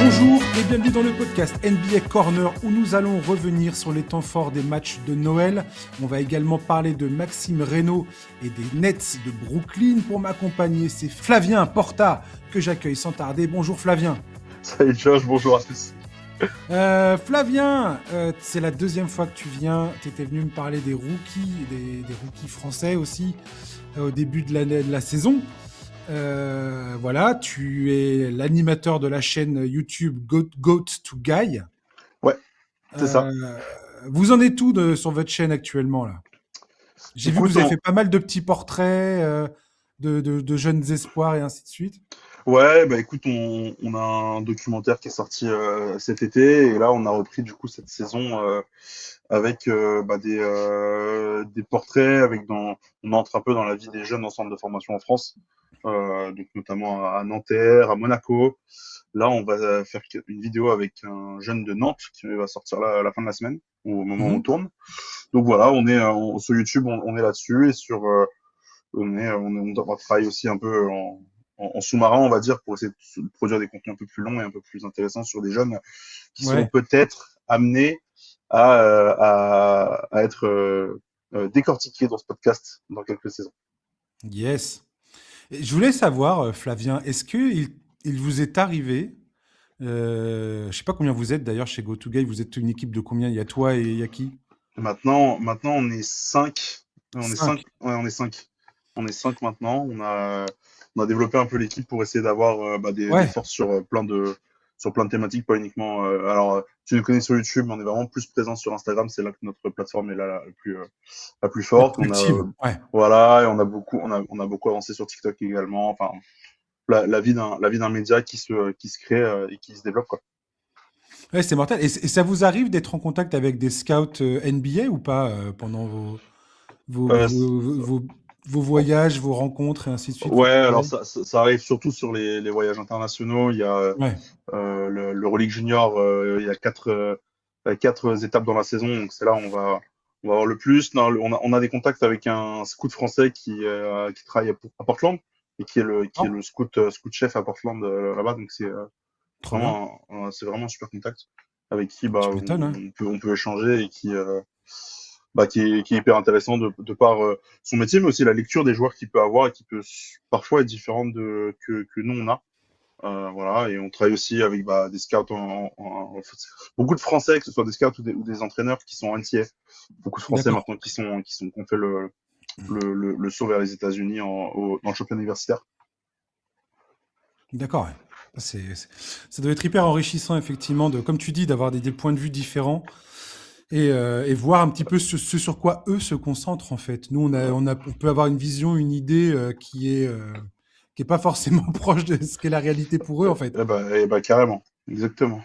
Bonjour et bienvenue dans le podcast NBA Corner où nous allons revenir sur les temps forts des matchs de Noël. On va également parler de Maxime Reynaud et des Nets de Brooklyn. Pour m'accompagner, c'est Flavien Porta que j'accueille sans tarder. Bonjour Flavien. Salut Josh, bonjour à tous. Flavien, c'est la deuxième fois que tu viens. Tu étais venu me parler des rookies, des rookies français aussi, au début de la saison. Voilà, tu es l'animateur de la chaîne YouTube Goat to Guy. Ouais, c'est ça. Vous en êtes où sur votre chaîne actuellement là? J'ai vu que vous avez fait pas mal de petits portraits de jeunes espoirs et ainsi de suite. Ouais, bah écoute, on a un documentaire qui est sorti cet été et là on a repris du coup cette saison avec des portraits, on entre un peu dans la vie des jeunes en centre de formation en France, donc notamment à Nanterre, à Monaco. Là, on va faire une vidéo avec un jeune de Nantes qui va sortir là à la fin de la semaine, au moment où on tourne. Donc voilà, on est sur YouTube, on est là-dessus et on travaille aussi un peu en sous-marin, on va dire, pour essayer de produire des contenus un peu plus longs et un peu plus intéressants sur des jeunes qui seront peut-être amenés à être décortiqués dans ce podcast dans quelques saisons. Yes. Et je voulais savoir, Flavien, est-ce qu'il vous est arrivé, je sais pas combien vous êtes d'ailleurs chez GoToGuy, vous êtes une équipe de combien? Il y a toi et il y a qui? Maintenant, on est 5. On est 5. Cinq. Ouais, on est 5. On est 5 maintenant. On a développé un peu l'équipe pour essayer d'avoir des forces sur plein de thématiques, pas uniquement. Alors, tu nous connais sur YouTube, mais on est vraiment plus présent sur Instagram. C'est là que notre plateforme est la plus forte. Voilà, et on a beaucoup avancé sur TikTok également. Enfin, la vie d'un média qui se crée et qui se développe, quoi. Ouais, c'est mortel. Et ça vous arrive d'être en contact avec des scouts NBA ou pas pendant vos voyages, vos rencontres et ainsi de suite? Ouais, alors ça arrive surtout sur les voyages internationaux. Il y a le Relique Junior, il y a quatre étapes dans la saison, donc c'est là où on va avoir le plus. Non, on a des contacts avec un scout français qui travaille à Portland et qui est le scout chef à Portland là-bas, donc c'est vraiment un super contact avec qui on peut échanger et qui est hyper intéressant de par son métier, mais aussi la lecture des joueurs qu'il peut avoir et qui peut parfois être différente que nous on a. Voilà, et on travaille aussi avec des scouts beaucoup de Français, que ce soit des scouts ou des entraîneurs qui sont en NCF. Beaucoup de Français maintenant qui ont fait le saut vers les États-Unis dans le championnat universitaire. D'accord. Ouais. Ça doit être hyper enrichissant effectivement comme tu dis, d'avoir des points de vue différents. Et voir un petit peu ce sur quoi eux se concentrent en fait. Nous, on peut avoir une vision, une idée qui est pas forcément proche de ce qu'est la réalité pour eux en fait. Carrément, exactement.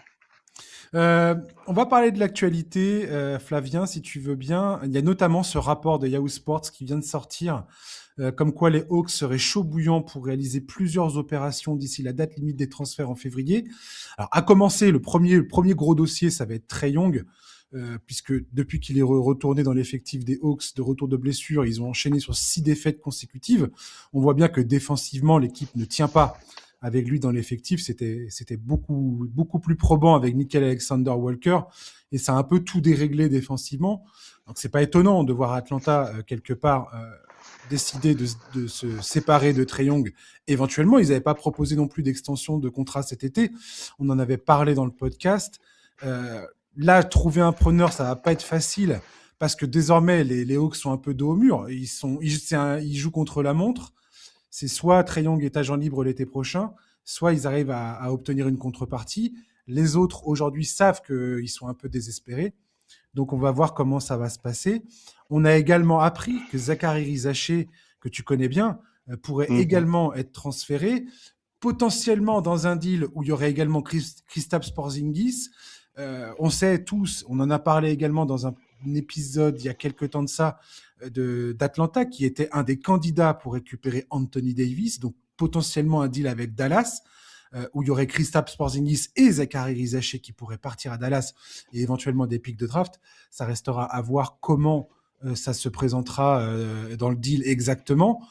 On va parler de l'actualité, Flavien, si tu veux bien. Il y a notamment ce rapport de Yahoo Sports qui vient de sortir, comme quoi les Hawks seraient chauds bouillants pour réaliser plusieurs opérations d'ici la date limite des transferts en février. Alors, à commencer, le premier gros dossier, ça va être Trae Young. Puisque depuis qu'il est retourné dans l'effectif des Hawks de retour de blessure, ils ont enchaîné sur 6 défaites consécutives. On voit bien que défensivement, l'équipe ne tient pas avec lui dans l'effectif. C'était beaucoup, beaucoup plus probant avec Nickeil Alexander-Walker et ça a un peu tout déréglé défensivement. Donc c'est pas étonnant de voir Atlanta quelque part décider de se séparer de Trae Young. Éventuellement, ils n'avaient pas proposé non plus d'extension de contrat cet été. On en avait parlé dans le podcast. Là, trouver un preneur, ça va pas être facile parce que désormais, les Hawks sont un peu dos au mur. Ils jouent contre la montre. C'est soit Trae Young est agent libre l'été prochain, soit ils arrivent à obtenir une contrepartie. Les autres, aujourd'hui, savent qu'ils sont un peu désespérés. Donc, on va voir comment ça va se passer. On a également appris que Zaccharie Rizaché, que tu connais bien, pourrait également être transféré, potentiellement dans un deal où il y aurait également Kristaps Porzingis. On sait tous, on en a parlé également dans un épisode il y a quelques temps de ça, d'Atlanta, qui était un des candidats pour récupérer Anthony Davis, donc potentiellement un deal avec Dallas, où il y aurait Kristaps Porzingis et Zaccharie Rizaché qui pourraient partir à Dallas et éventuellement des pics de draft. Ça restera à voir comment ça se présentera dans le deal exactement.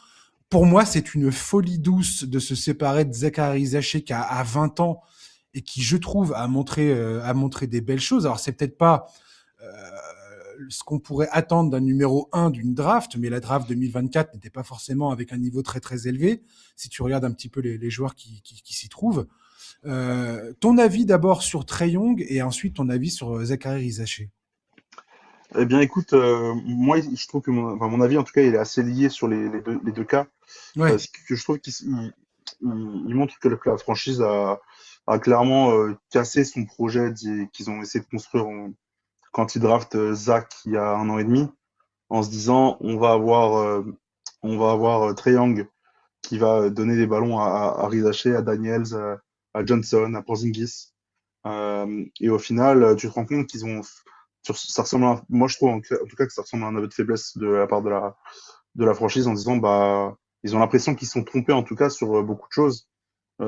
Pour moi, c'est une folie douce de se séparer de Zaccharie Rizaché qui a 20 ans et qui, je trouve, a montré des belles choses. Alors, c'est peut-être pas ce qu'on pourrait attendre d'un numéro 1 d'une draft, mais la draft 2024 n'était pas forcément avec un niveau très très élevé, si tu regardes un petit peu les joueurs qui s'y trouvent. Ton avis d'abord sur Trae Young et ensuite ton avis sur Zachary Rizaché. Eh bien, écoute, moi, je trouve que mon avis, en tout cas, il est assez lié sur les deux cas. Ouais, Parce que je trouve il montre que la franchise a clairement cassé son projet qu'ils ont essayé de construire quand ils draftent Zach il y a 1 an et demi, en se disant on va avoir Trae Young qui va donner des ballons à Rizaché, à Daniels, à Johnson, à Porzingis. Et au final, tu te rends compte ça ressemble moi je trouve en tout cas que ça ressemble à un aveu de faiblesse de la part de la franchise en disant bah ils ont l'impression qu'ils se sont trompés en tout cas sur beaucoup de choses,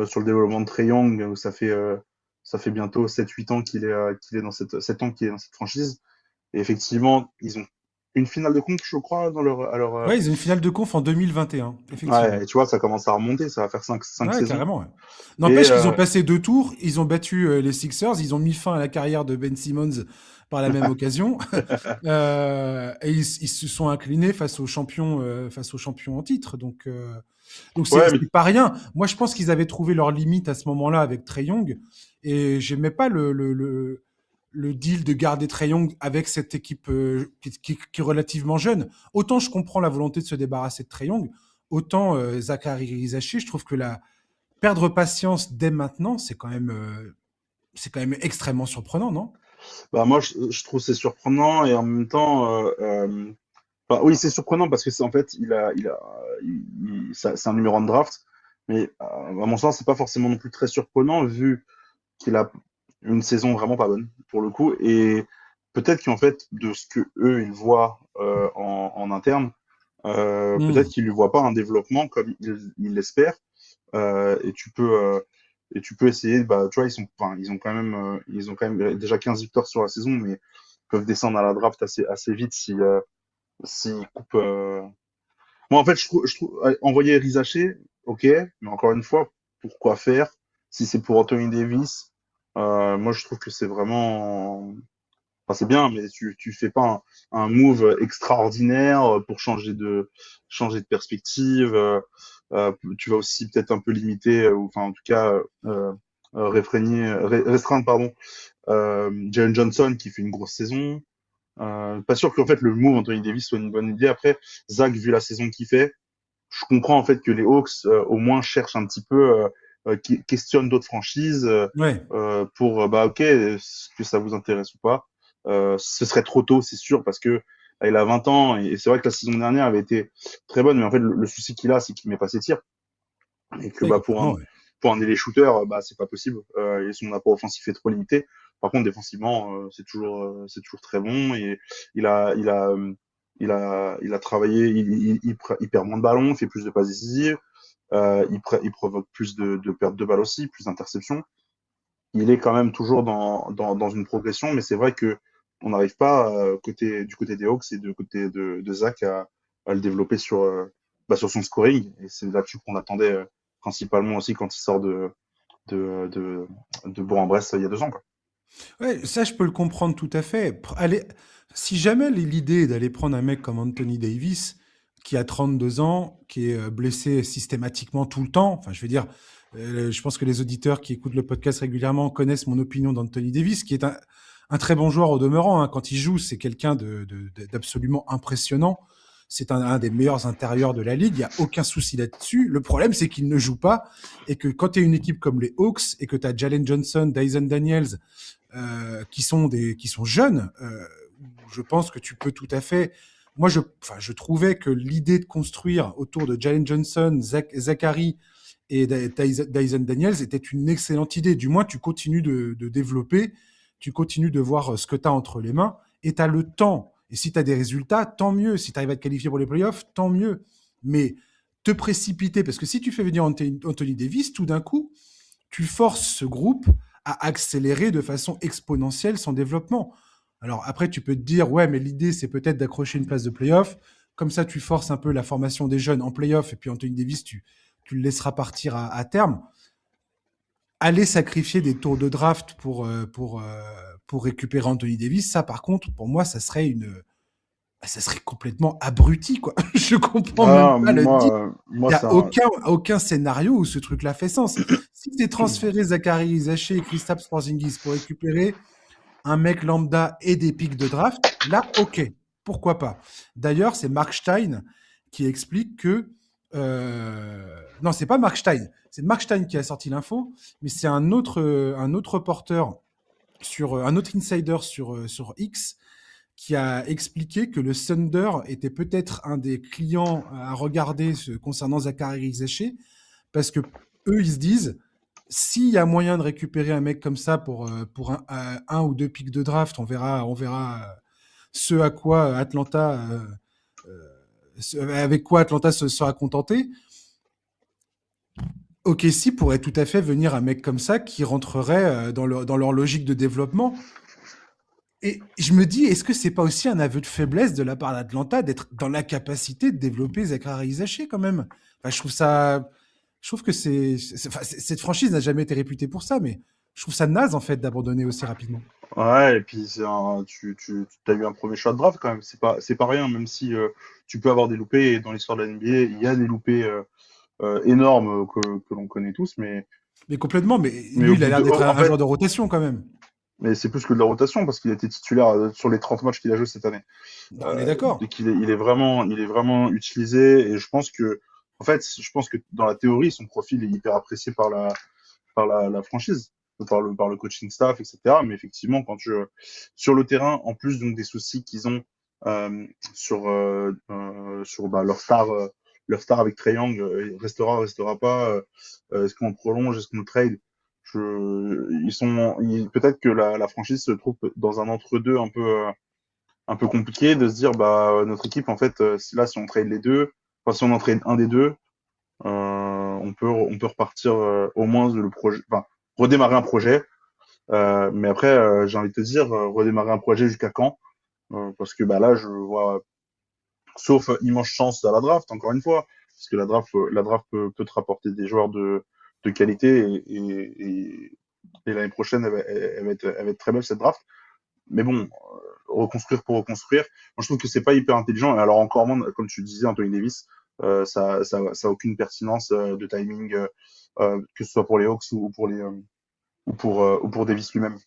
sur le développement de Trae Young où ça fait bientôt 7-8 ans qu'il est dans 7 ans qu'il est dans cette franchise. Et effectivement, ils ont une finale de conf, je crois, ouais, ils ont une finale de conf en 2021, ouais, effectivement. et tu vois, ça commence à remonter, ça va faire cinq Ouais, saisons. carrément. Ouais. Et N'empêche qu'ils ont passé 2 tours, ils ont battu les Sixers, ils ont mis fin à la carrière de Ben Simmons par la même occasion, et ils se sont inclinés face aux champions en titre. Donc ouais, mais c'est pas rien. Moi, je pense qu'ils avaient trouvé leur limite à ce moment-là avec Trae Young, et j'aimais pas le deal de garder Trae Young avec cette équipe qui est relativement jeune. Autant je comprends la volonté de se débarrasser de Trae Young, autant Zachary Rizaché, je trouve que perdre patience dès maintenant, c'est quand même extrêmement surprenant, non? bah moi je trouve c'est surprenant et en même temps enfin, oui, c'est surprenant parce que c'est en fait c'est un numéro 1 de draft, mais à mon sens, c'est pas forcément non plus très surprenant vu qu'il a une saison vraiment pas bonne pour le coup et peut-être qu'en fait de ce que eux ils voient en interne, peut-être Hmm. qu'ils ne voient pas un développement comme ils l'espèrent. Et tu peux essayer, bah, tu vois, enfin, ils ont quand même déjà 15 victoires sur la saison, mais ils peuvent descendre à la draft assez vite s'ils coupent. Moi, en fait, je trouve envoyer Rizaché, ok, mais encore une fois, pourquoi faire si c'est pour Anthony Davis? Moi, je trouve que c'est vraiment. Enfin, c'est bien, mais tu fais pas un move extraordinaire pour changer de perspective. Tu vas aussi peut-être un peu limiter, ou enfin en tout cas restreindre pardon, Jalen Johnson qui fait une grosse saison. Pas sûr qu'en fait le move Anthony Davis soit une bonne idée. Après, Zach, vu la saison qu'il fait, je comprends en fait que les Hawks au moins cherchent un petit peu, questionnent d'autres franchises Ouais, pour bah ok, est-ce que ça vous intéresse ou pas. Ce serait trop tôt, c'est sûr, parce que il a 20 ans et c'est vrai que la saison dernière avait été très bonne, mais en fait le souci qu'il a, c'est qu'il met pas ses tirs et que ouais, bah complètement. Ouais. pour un ailier shooter, bah c'est pas possible. Et son apport offensif est trop limité. Par contre, défensivement, c'est toujours très bon et il a il a il a travaillé, il perd moins de ballons, il fait plus de passes décisives, il provoque plus de pertes de balles aussi, plus d'interceptions. Il est quand même toujours dans une progression, mais c'est vrai que on n'arrive pas du côté des Hawks et du côté de Zach à le développer sur son scoring. Et c'est là-dessus qu'on attendait principalement aussi quand il sort de, de, de Bourg-en-Bresse il y a 2 ans, quoi. Ouais, ça, je peux le comprendre tout à fait. Allez, si jamais l'idée est d'aller prendre un mec comme Anthony Davis, qui a 32 ans, qui est blessé systématiquement tout le temps, enfin, je veux dire, je pense que les auditeurs qui écoutent le podcast régulièrement connaissent mon opinion d'Anthony Davis, qui est un très bon joueur au demeurant, hein. Quand il joue, c'est quelqu'un d'absolument impressionnant. C'est un des meilleurs intérieurs de la ligue, il n'y a aucun souci là-dessus. Le problème, c'est qu'il ne joue pas et que quand tu es une équipe comme les Hawks et que tu as Jalen Johnson, Dyson Daniels, qui sont jeunes, je pense que tu peux tout à fait. Moi, je trouvais que l'idée de construire autour de Jalen Johnson, Zachary et Dyson Daniels était une excellente idée. Du moins, tu continues de développer, tu continues de voir ce que tu as entre les mains et tu as le temps. Et si tu as des résultats, tant mieux. Si tu arrives à te qualifier pour les playoffs, tant mieux. Mais te précipiter, parce que si tu fais venir Anthony Davis, tout d'un coup, tu forces ce groupe à accélérer de façon exponentielle son développement. Alors après, tu peux te dire, ouais, mais l'idée, c'est peut-être d'accrocher une place de playoff. Comme ça, tu forces un peu la formation des jeunes en playoff, et puis Anthony Davis, tu le laisseras partir à terme. aller sacrifier des tours de draft pour récupérer Anthony Davis, ça par contre, pour moi, ça serait complètement abruti, quoi. Je comprends même Ah, pas le deal. moi, Il n'y a ça, aucun scénario où ce truc-là fait sens. Si tu transféré Zachary Isaché et Kristaps Porzingis pour récupérer un mec lambda et des pics de draft, là, ok, pourquoi pas. D'ailleurs, c'est Mark Stein qui explique que... non, c'est pas Mark Stein. C'est Mark Stein qui a sorti l'info, mais c'est un autre reporter, un autre insider sur X qui a expliqué que le Thunder était peut-être un des clients à regarder concernant Zachary Rizaché, parce que eux, ils se disent, s'il y a moyen de récupérer un mec comme ça pour un ou deux pics de draft, on verra ce à quoi Atlanta, avec quoi Atlanta se sera contenté. OKC pourrait tout à fait venir un mec comme ça qui rentrerait dans leur logique de développement. Et je me dis, est-ce que c'est pas aussi un aveu de faiblesse de la part d'Atlanta d'être dans la capacité de développer Zachary Isaché quand même? Enfin, je trouve que cette franchise n'a jamais été réputée pour ça, mais je trouve ça naze en fait d'abandonner aussi rapidement. ouais, et puis tu as eu un premier choix de draft quand même. C'est pas rien, même si tu peux avoir des loupés. Et dans l'histoire de la NBA, il y a des loupés énormes que l'on connaît tous, Mais complètement, mais mais au lui, il a bout de, l'air d'être en un joueur fait, de rotation quand même. mais c'est plus que de la rotation parce qu'il a été titulaire sur les 30 matchs qu'il a joué cette année. On est d'accord. Donc il est vraiment utilisé et en fait, je pense que dans la théorie, son profil est hyper apprécié la franchise, par le coaching staff, etc. Mais effectivement, sur le terrain, en plus donc des soucis qu'ils ont sur leur star avec Trae Young, restera pas, est-ce qu'on le prolonge, est-ce qu'on le trade? Peut-être que la franchise se trouve dans un entre-deux un peu compliqué de se dire bah notre équipe en fait si on trade les deux, enfin si on en trade un des deux, on peut repartir au moins le projet, enfin redémarrer un projet. Mais après j'ai envie de te dire redémarrer un projet jusqu'à quand? Parce que bah là je vois, sauf immense chance à la draft encore une fois, parce que la draft peut te rapporter des joueurs de qualité et l'année prochaine elle va être très belle cette draft. Mais bon, reconstruire pour reconstruire. Moi, je trouve que c'est pas hyper intelligent. Et alors encore moins, comme tu disais, Anthony Davis, ça a aucune pertinence de timing, que ce soit pour les Hawks ou pour Davis lui-même.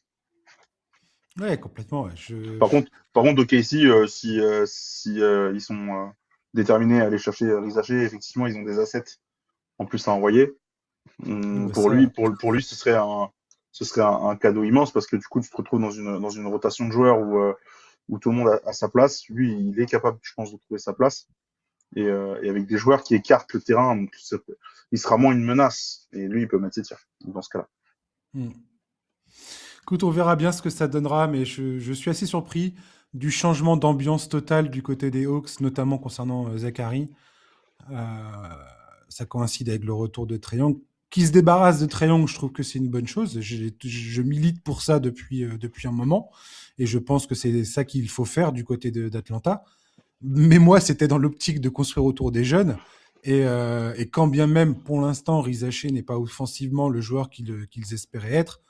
Ouais, complètement. Ouais. Par contre, OKC, si ils sont déterminés à aller chercher Rizaché, effectivement, ils ont des assets en plus à envoyer. Bah, Pour lui, ce serait un cadeau immense parce que du coup, tu te retrouves dans une rotation de joueurs où tout le monde a sa place. Lui, il est capable, je pense, de trouver sa place. Et avec des joueurs qui écartent le terrain, donc il sera moins une menace. Et lui, il peut mettre ses tirs dans ce cas-là. hmm. Écoute, on verra bien ce que ça donnera, mais je suis assez surpris du changement d'ambiance totale du côté des Hawks, notamment concernant Zachary. Euh, Ça coïncide avec le retour de Trae Young. Qui se débarrasse de Trae Young, je trouve que c'est une bonne chose. Je milite pour ça depuis un moment, et je pense que c'est ça qu'il faut faire du côté d'Atlanta. Mais moi, c'était dans l'optique de construire autour des jeunes. Et quand bien même, pour l'instant, Rizaché n'est pas offensivement le joueur qu'ils espéraient être,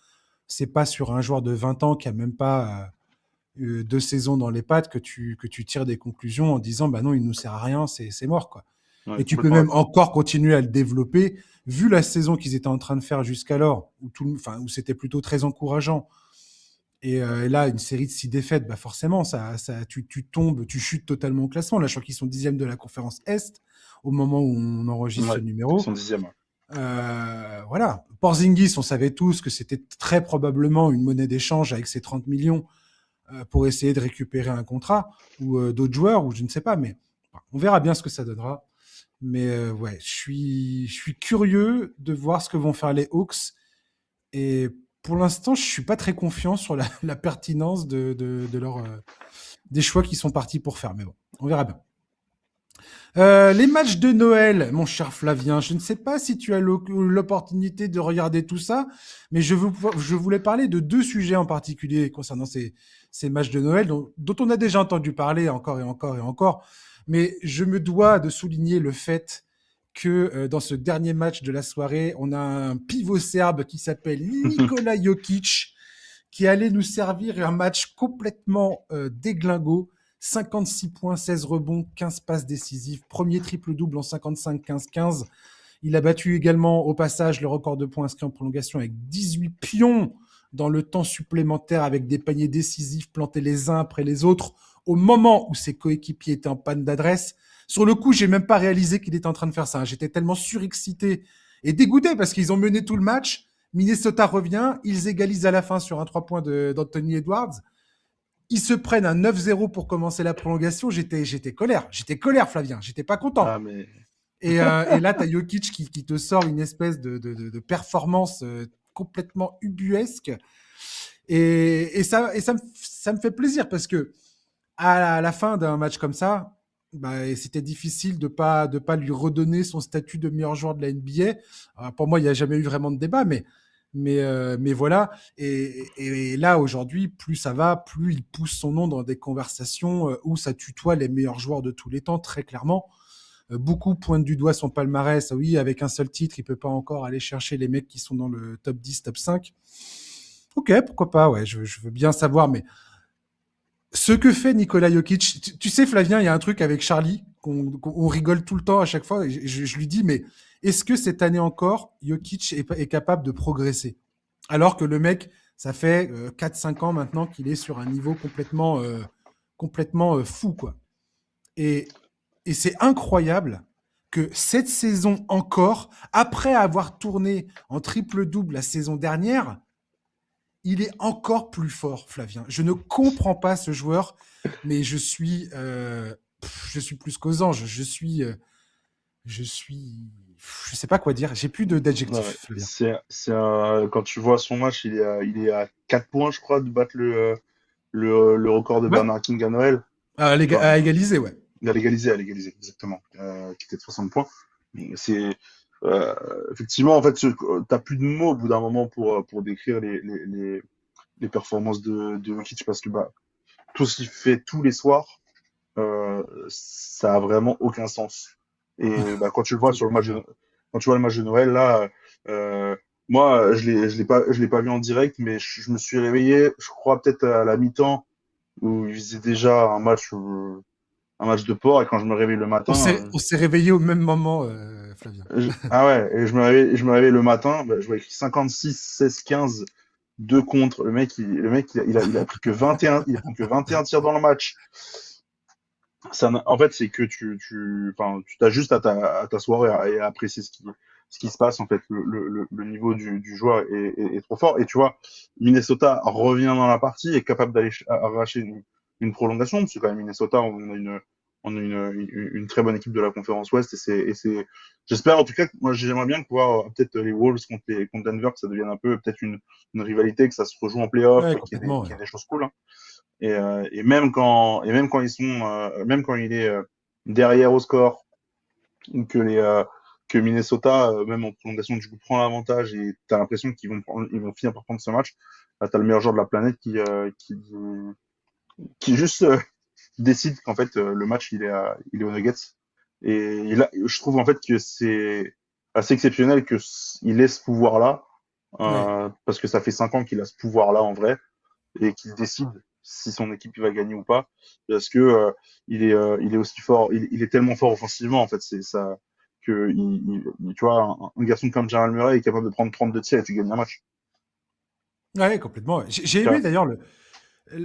c'est pas sur un joueur de 20 ans qui a même pas 2 saisons dans les pattes que tu tires des conclusions en disant bah non, il nous sert à rien, c'est mort quoi. Ouais, Et tu peux complètement même d'accord. encore continuer à le développer, vu la saison qu'ils étaient en train de faire jusqu'alors, où c'était plutôt très encourageant. Et là, une série de 6 défaites, bah forcément, tu tombes, tu chutes totalement au classement. Là, je crois qu'ils sont 10e de la conférence Est au moment où on enregistre ce Ouais, ils sont numéro. dixième. Voilà. Porzingis, on savait tous que c'était très probablement une monnaie d'échange avec ses 30 millions pour essayer de récupérer un contrat ou d'autres joueurs ou je ne sais pas, mais on verra bien ce que ça donnera. Mais ouais, je suis curieux de voir ce que vont faire les Hawks et pour l'instant, je suis pas très confiant sur la pertinence des choix qui sont partis pour faire. Mais bon, on verra bien. Les matchs de Noël, mon cher Flavien, je ne sais pas si tu as l'opportunité de regarder tout ça, mais je voulais parler de 2 sujets en particulier concernant ces matchs de Noël dont on a déjà entendu parler encore et encore et encore. Mais je me dois de souligner le fait que dans ce dernier match de la soirée, on a un pivot serbe qui s'appelle Nikola Jokic, qui allait nous servir un match complètement déglingo. 56 points, 16 rebonds, 15 passes décisives. Premier triple-double en 55-15-15. Il a battu également au passage le record de points inscrits en prolongation avec 18 pions dans le temps supplémentaire avec des paniers décisifs plantés les uns après les autres au moment où ses coéquipiers étaient en panne d'adresse. Sur le coup, j'ai même pas réalisé qu'il était en train de faire ça. J'étais tellement surexcité et dégoûté parce qu'ils ont mené tout le match. Minnesota revient, ils égalisent à la fin sur un 3 points d'Anthony Edwards. Ils se prennent un 9-0 pour commencer la prolongation. J'étais colère, Flavien. J'étais pas content. Ah, mais Et là, tu as Jokic qui te sort une espèce de performance complètement ubuesque. Et ça me fait plaisir parce que à la fin d'un match comme ça, bah, c'était difficile de pas lui redonner son statut de meilleur joueur de la NBA. Alors, pour moi, il n'y a jamais eu vraiment de débat, mais voilà. Et là, aujourd'hui, plus ça va, plus il pousse son nom dans des conversations où ça tutoie les meilleurs joueurs de tous les temps, très clairement. Beaucoup pointent du doigt son palmarès. Oui, avec un seul titre, il peut pas encore aller chercher les mecs qui sont dans le top 10, top 5. Ok, pourquoi pas, ouais, je veux bien savoir, mais ce que fait Nikola Jokic, tu sais, Flavien, il y a un truc avec Charlie, qu'on rigole tout le temps à chaque fois, et je lui dis, mais est-ce que cette année encore, Jokic est capable de progresser? Alors que le mec, ça fait 4-5 ans maintenant qu'il est sur un niveau complètement fou, quoi. Et c'est incroyable que cette saison encore, après avoir tourné en triple-double la saison dernière, il est encore plus fort, Flavien. Je ne comprends pas ce joueur, mais je suis plus qu'aux anges. Je sais pas quoi dire. J'ai plus ouais, d'adjectifs, Flavien. quand tu vois son match, il est à 4 points, je crois, de battre le record de Ouais, Bernard King à Noël. Enfin, à égaliser, ouais. à l'égaliser, exactement, qui était de 60 points. Mais effectivement, en fait, t'as plus de mots au bout d'un moment pour décrire les performances de Jokic parce que bah, tout ce qu'il fait tous les soirs, ça a vraiment aucun sens. Et bah, quand tu le vois sur le match quand tu vois le match de Noël, là, euh, moi, je l'ai pas vu en direct, mais je me suis réveillé, je crois peut-être à la mi-temps où il faisait déjà un match de porc, et quand je me réveille le matin, On s'est réveillé au même moment, Flavien. ah ouais, et je me réveille le matin, bah, je vois écrit 56, 16, 15, 2 contre. Le mec, il a pris que 21, il a pris que 21 tirs dans le match. En fait, c'est que enfin, tu t'as juste à ta soirée et à apprécier ce qui se passe. En fait, le niveau du joueur est trop fort. Et tu vois, Minnesota revient dans la partie, est capable d'aller arracher une prolongation, parce que quand même Minnesota, on a une très bonne équipe de la conférence Ouest. J'espère en tout cas, moi j'aimerais bien voir peut-être les Wolves contre Denver, que ça devienne un peu peut-être une rivalité, que ça se rejoue en playoff, Ouais, qu'il y ait des, complètement. qu'il Ouais. y ait des choses cool, hein. Et même quand même quand il est derrière au score, ou que Minnesota, même en prolongation, du coup, prend l'avantage, et tu as l'impression ils vont finir par prendre ce match, bah, tu as le meilleur joueur de la planète qui juste décide qu'en fait le match il est aux Nuggets. Et là, je trouve en fait que c'est assez exceptionnel il ait ce pouvoir-là, Ouais. parce que ça fait 5 ans qu'il a ce pouvoir-là en vrai, et qu'il décide si son équipe va gagner ou pas, parce que il est aussi fort, il est tellement fort offensivement en fait, c'est ça que tu vois, un garçon comme Jamal Murray est capable de prendre 32 tirs et tu gagnes un match. Ouais, complètement. Ouais. J'ai Tu aimé vois. d'ailleurs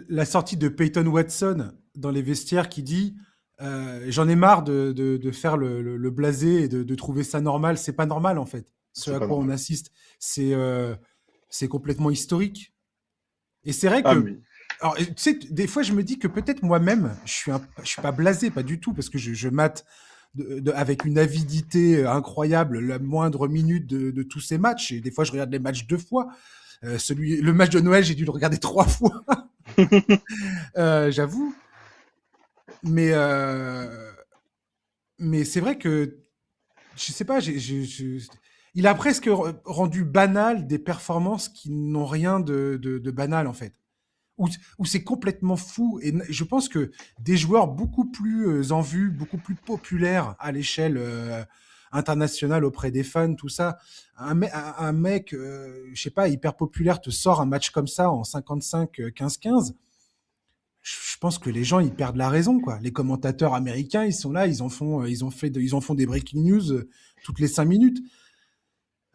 la sortie de Peyton Watson dans les vestiaires qui dit j'en ai marre de faire le blasé et de trouver ça normal. C'est pas normal en fait. Ce C'est à pas quoi on normal. assiste, c'est complètement historique. Et c'est vrai Ah que, mais alors, tu sais, des fois je me dis que peut-être moi-même, je suis pas blasé, pas du tout, parce que je mate avec une avidité incroyable la moindre minute de tous ces matchs. Et des fois, je regarde les matchs 2 fois. Le match de Noël, j'ai dû le regarder 3 fois. J'avoue. Mais, euh, mais c'est vrai que, je sais pas, il a presque rendu banal des performances qui n'ont rien de banal, en fait. Où c'est complètement fou. Et je pense que des joueurs beaucoup plus en vue, beaucoup plus populaires à l'échelle international auprès des fans, tout ça. Un mec, je sais pas, hyper populaire te sort un match comme ça en 55, 15-15. Je pense que les gens ils perdent la raison quoi. Les commentateurs américains ils sont là, ils en font des breaking news toutes les 5 minutes.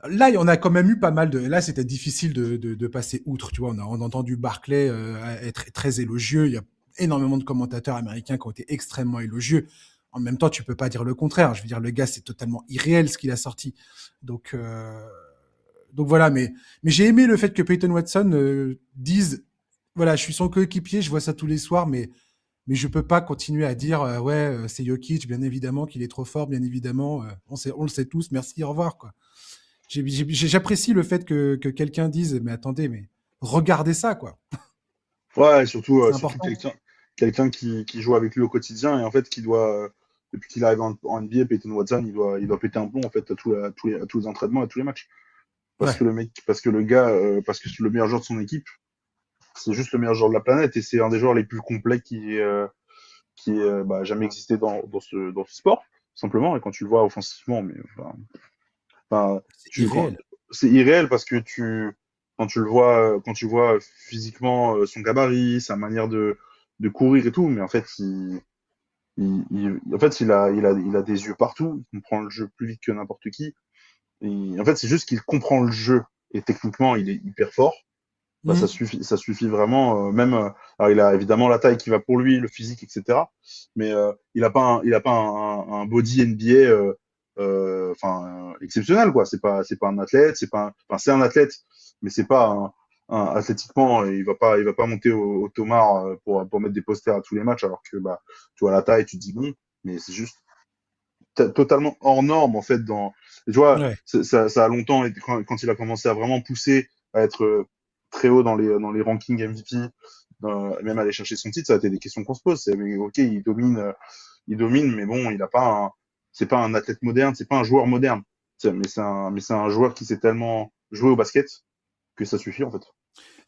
Là, il y en a quand même eu pas mal de. Là, c'était difficile de passer outre. Tu vois, on a entendu Barclay être très élogieux. Il y a énormément de commentateurs américains qui ont été extrêmement élogieux. En même temps, tu peux pas dire le contraire. Je veux dire, le gars, c'est totalement irréel ce qu'il a sorti. Donc, donc voilà. Mais j'ai aimé le fait que Peyton Watson dise, voilà, je suis son coéquipier, je vois ça tous les soirs, mais je peux pas continuer à dire, ouais, c'est Jokic, bien évidemment qu'il est trop fort, bien évidemment, on le sait tous. Merci, au revoir, quoi. J'apprécie le fait que quelqu'un dise, mais attendez, mais regardez ça, quoi. Ouais, surtout, C'est surtout important. quelqu'un qui joue avec lui au quotidien et en fait qui doit, depuis qu'il arrive en NBA, Peyton Watson, il doit péter un plomb en fait à tous les entraînements, à tous les matchs. Ouais, Parce que le gars, parce que c'est le meilleur joueur de son équipe, c'est juste le meilleur joueur de la planète et c'est un des joueurs les plus complets qui ait jamais existé dans ce sport, tout simplement. Et quand tu le vois offensivement, mais enfin, c'est irréel. c'est irréel parce que quand tu vois physiquement son gabarit, sa manière de courir et tout, mais en fait, en fait, il a des yeux partout, il comprend le jeu plus vite que n'importe qui. Et en fait, c'est juste qu'il comprend le jeu et techniquement, il est hyper fort. Bah, Mhm. ça suffit vraiment. Alors il a évidemment la taille qui va pour lui, le physique, etc. Mais il a pas un body NBA, exceptionnel quoi. C'est pas un athlète, enfin c'est un athlète, mais c'est pas athlétiquement, il va pas monter au Tomar pour mettre des posters à tous les matchs, alors que bah tu vois la taille, tu te dis bon, mais c'est juste totalement hors norme en fait tu vois Ouais. ça a longtemps été quand il a commencé à vraiment pousser à être très haut dans les rankings MVP, même aller chercher son titre, ça a été des questions qu'on se pose. Mais ok, il domine, mais bon, il a pas c'est pas un athlète moderne, c'est pas un joueur moderne. Mais c'est un joueur qui sait tellement jouer au basket que ça suffit en fait.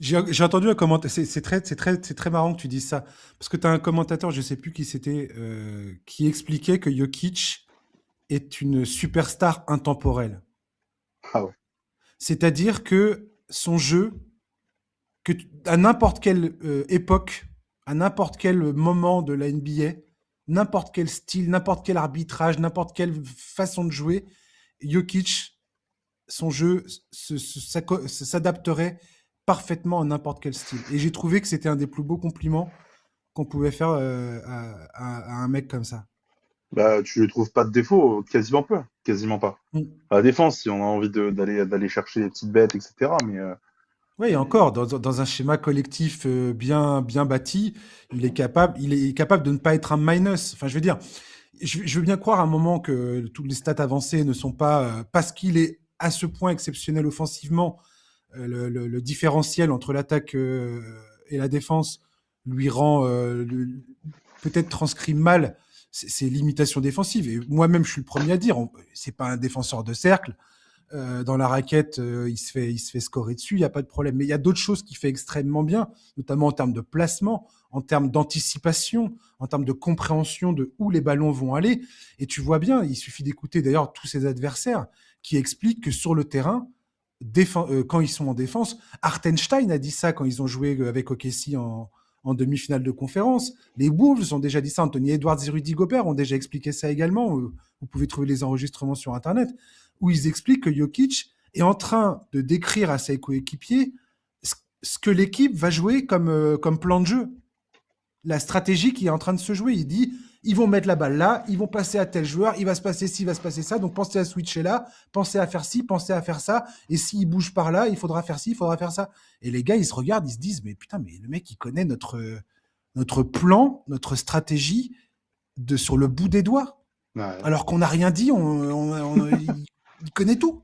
J'ai entendu un commentaire. C'est très marrant que tu dises ça. Parce que tu as un commentateur, je sais plus qui c'était, qui expliquait que Jokic est une superstar intemporelle. Ah ouais. C'est-à-dire que son jeu, à n'importe quelle époque, à n'importe quel moment de la NBA, n'importe quel style, n'importe quel arbitrage, n'importe quelle façon de jouer, Jokic, son jeu s'adapterait parfaitement à n'importe quel style. Et j'ai trouvé que c'était un des plus beaux compliments qu'on pouvait faire à un mec comme ça. Bah, tu ne trouves pas de défaut, quasiment pas, quasiment pas. Mm. À la défense, si on a envie d'aller chercher les petites bêtes, etc. Oui, Mais encore, dans un schéma collectif bien bâti, il est capable de ne pas être un minus. Enfin, je veux dire, je veux bien croire à un moment que toutes les stats avancées ne sont pas, parce qu'il est à ce point exceptionnel offensivement, le différentiel entre l'attaque et la défense lui rend peut-être transcrit mal ses limitations défensives. Et moi-même, je suis le premier à dire, c'est pas un défenseur de cercle. Dans la raquette, il se fait scorer dessus, il n'y a pas de problème. Mais il y a d'autres choses qu'il fait extrêmement bien, notamment en termes de placement, en termes d'anticipation, en termes de compréhension de où les ballons vont aller. Et tu vois bien, il suffit d'écouter d'ailleurs tous ses adversaires qui expliquent que sur le terrain, quand ils sont en défense, Hartenstein a dit ça quand ils ont joué avec OKC en demi-finale de conférence. Les Wolves ont déjà dit ça, Anthony Edwards et Rudy Gobert ont déjà expliqué ça également. Vous pouvez trouver les enregistrements sur Internet, où ils expliquent que Jokic est en train de décrire à ses coéquipiers ce que l'équipe va jouer comme plan de jeu, la stratégie qui est en train de se jouer. Il dit, ils vont mettre la balle là, ils vont passer à tel joueur, il va se passer ci, il va se passer ça, donc pensez à switcher là, pensez à faire ci, pensez à faire ça, et s'il bouge par là, il faudra faire ci, il faudra faire ça. Et les gars, ils se regardent, ils se disent, mais putain, mais le mec, il connaît notre plan, notre stratégie sur le bout des doigts. ouais. Alors qu'on n'a rien dit, il connaît tout.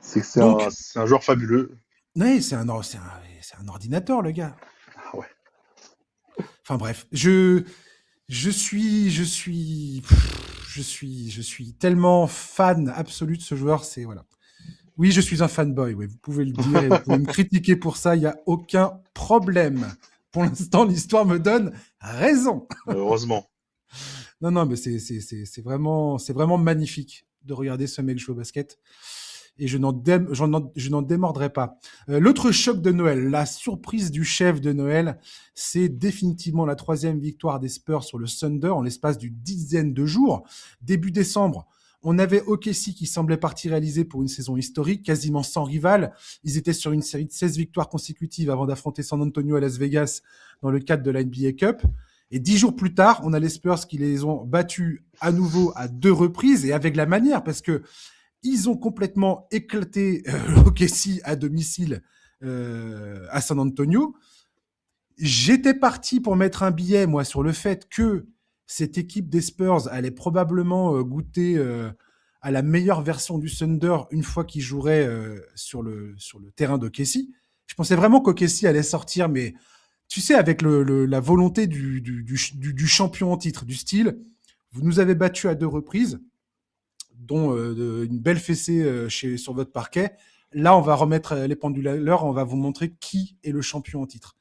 C'est que Donc, c'est un joueur fabuleux. oui, c'est un ordinateur, le gars. Ah ouais. Enfin bref, je suis tellement fan absolu de ce joueur. C'est voilà. Oui, je suis un fanboy. Oui, vous pouvez le dire et vous pouvez me critiquer pour ça. Il y a aucun problème. Pour l'instant, l'histoire me donne raison. Heureusement. Non, non, mais c'est vraiment magnifique. de regarder ce mec jouer au basket. Et je n'en démordrai pas. L'autre choc de Noël, la surprise du chef de Noël, c'est définitivement la 3e victoire des Spurs sur le Thunder en l'espace d'une dizaine de jours. Début décembre, on avait OKC qui semblait partie réalisée pour une saison historique, quasiment sans rival. Ils étaient sur une série de 16 victoires consécutives avant d'affronter San Antonio à Las Vegas dans le cadre de la NBA Cup. Et 10 jours plus tard, on a les Spurs qui les ont battus à nouveau à 2 reprises et avec la manière, parce que ils ont complètement éclaté OKC à domicile à San Antonio. J'étais parti pour mettre un billet, moi, sur le fait que cette équipe des Spurs allait probablement goûter à la meilleure version du Thunder une fois qu'ils joueraient sur le terrain d'OKC. Je pensais vraiment qu'OKC allait sortir, mais tu sais, avec la volonté du champion en titre, du style, vous nous avez battus à 2 reprises, dont une belle fessée sur votre parquet. Là, on va remettre les pendules à l'heure, on va vous montrer qui est le champion en titre.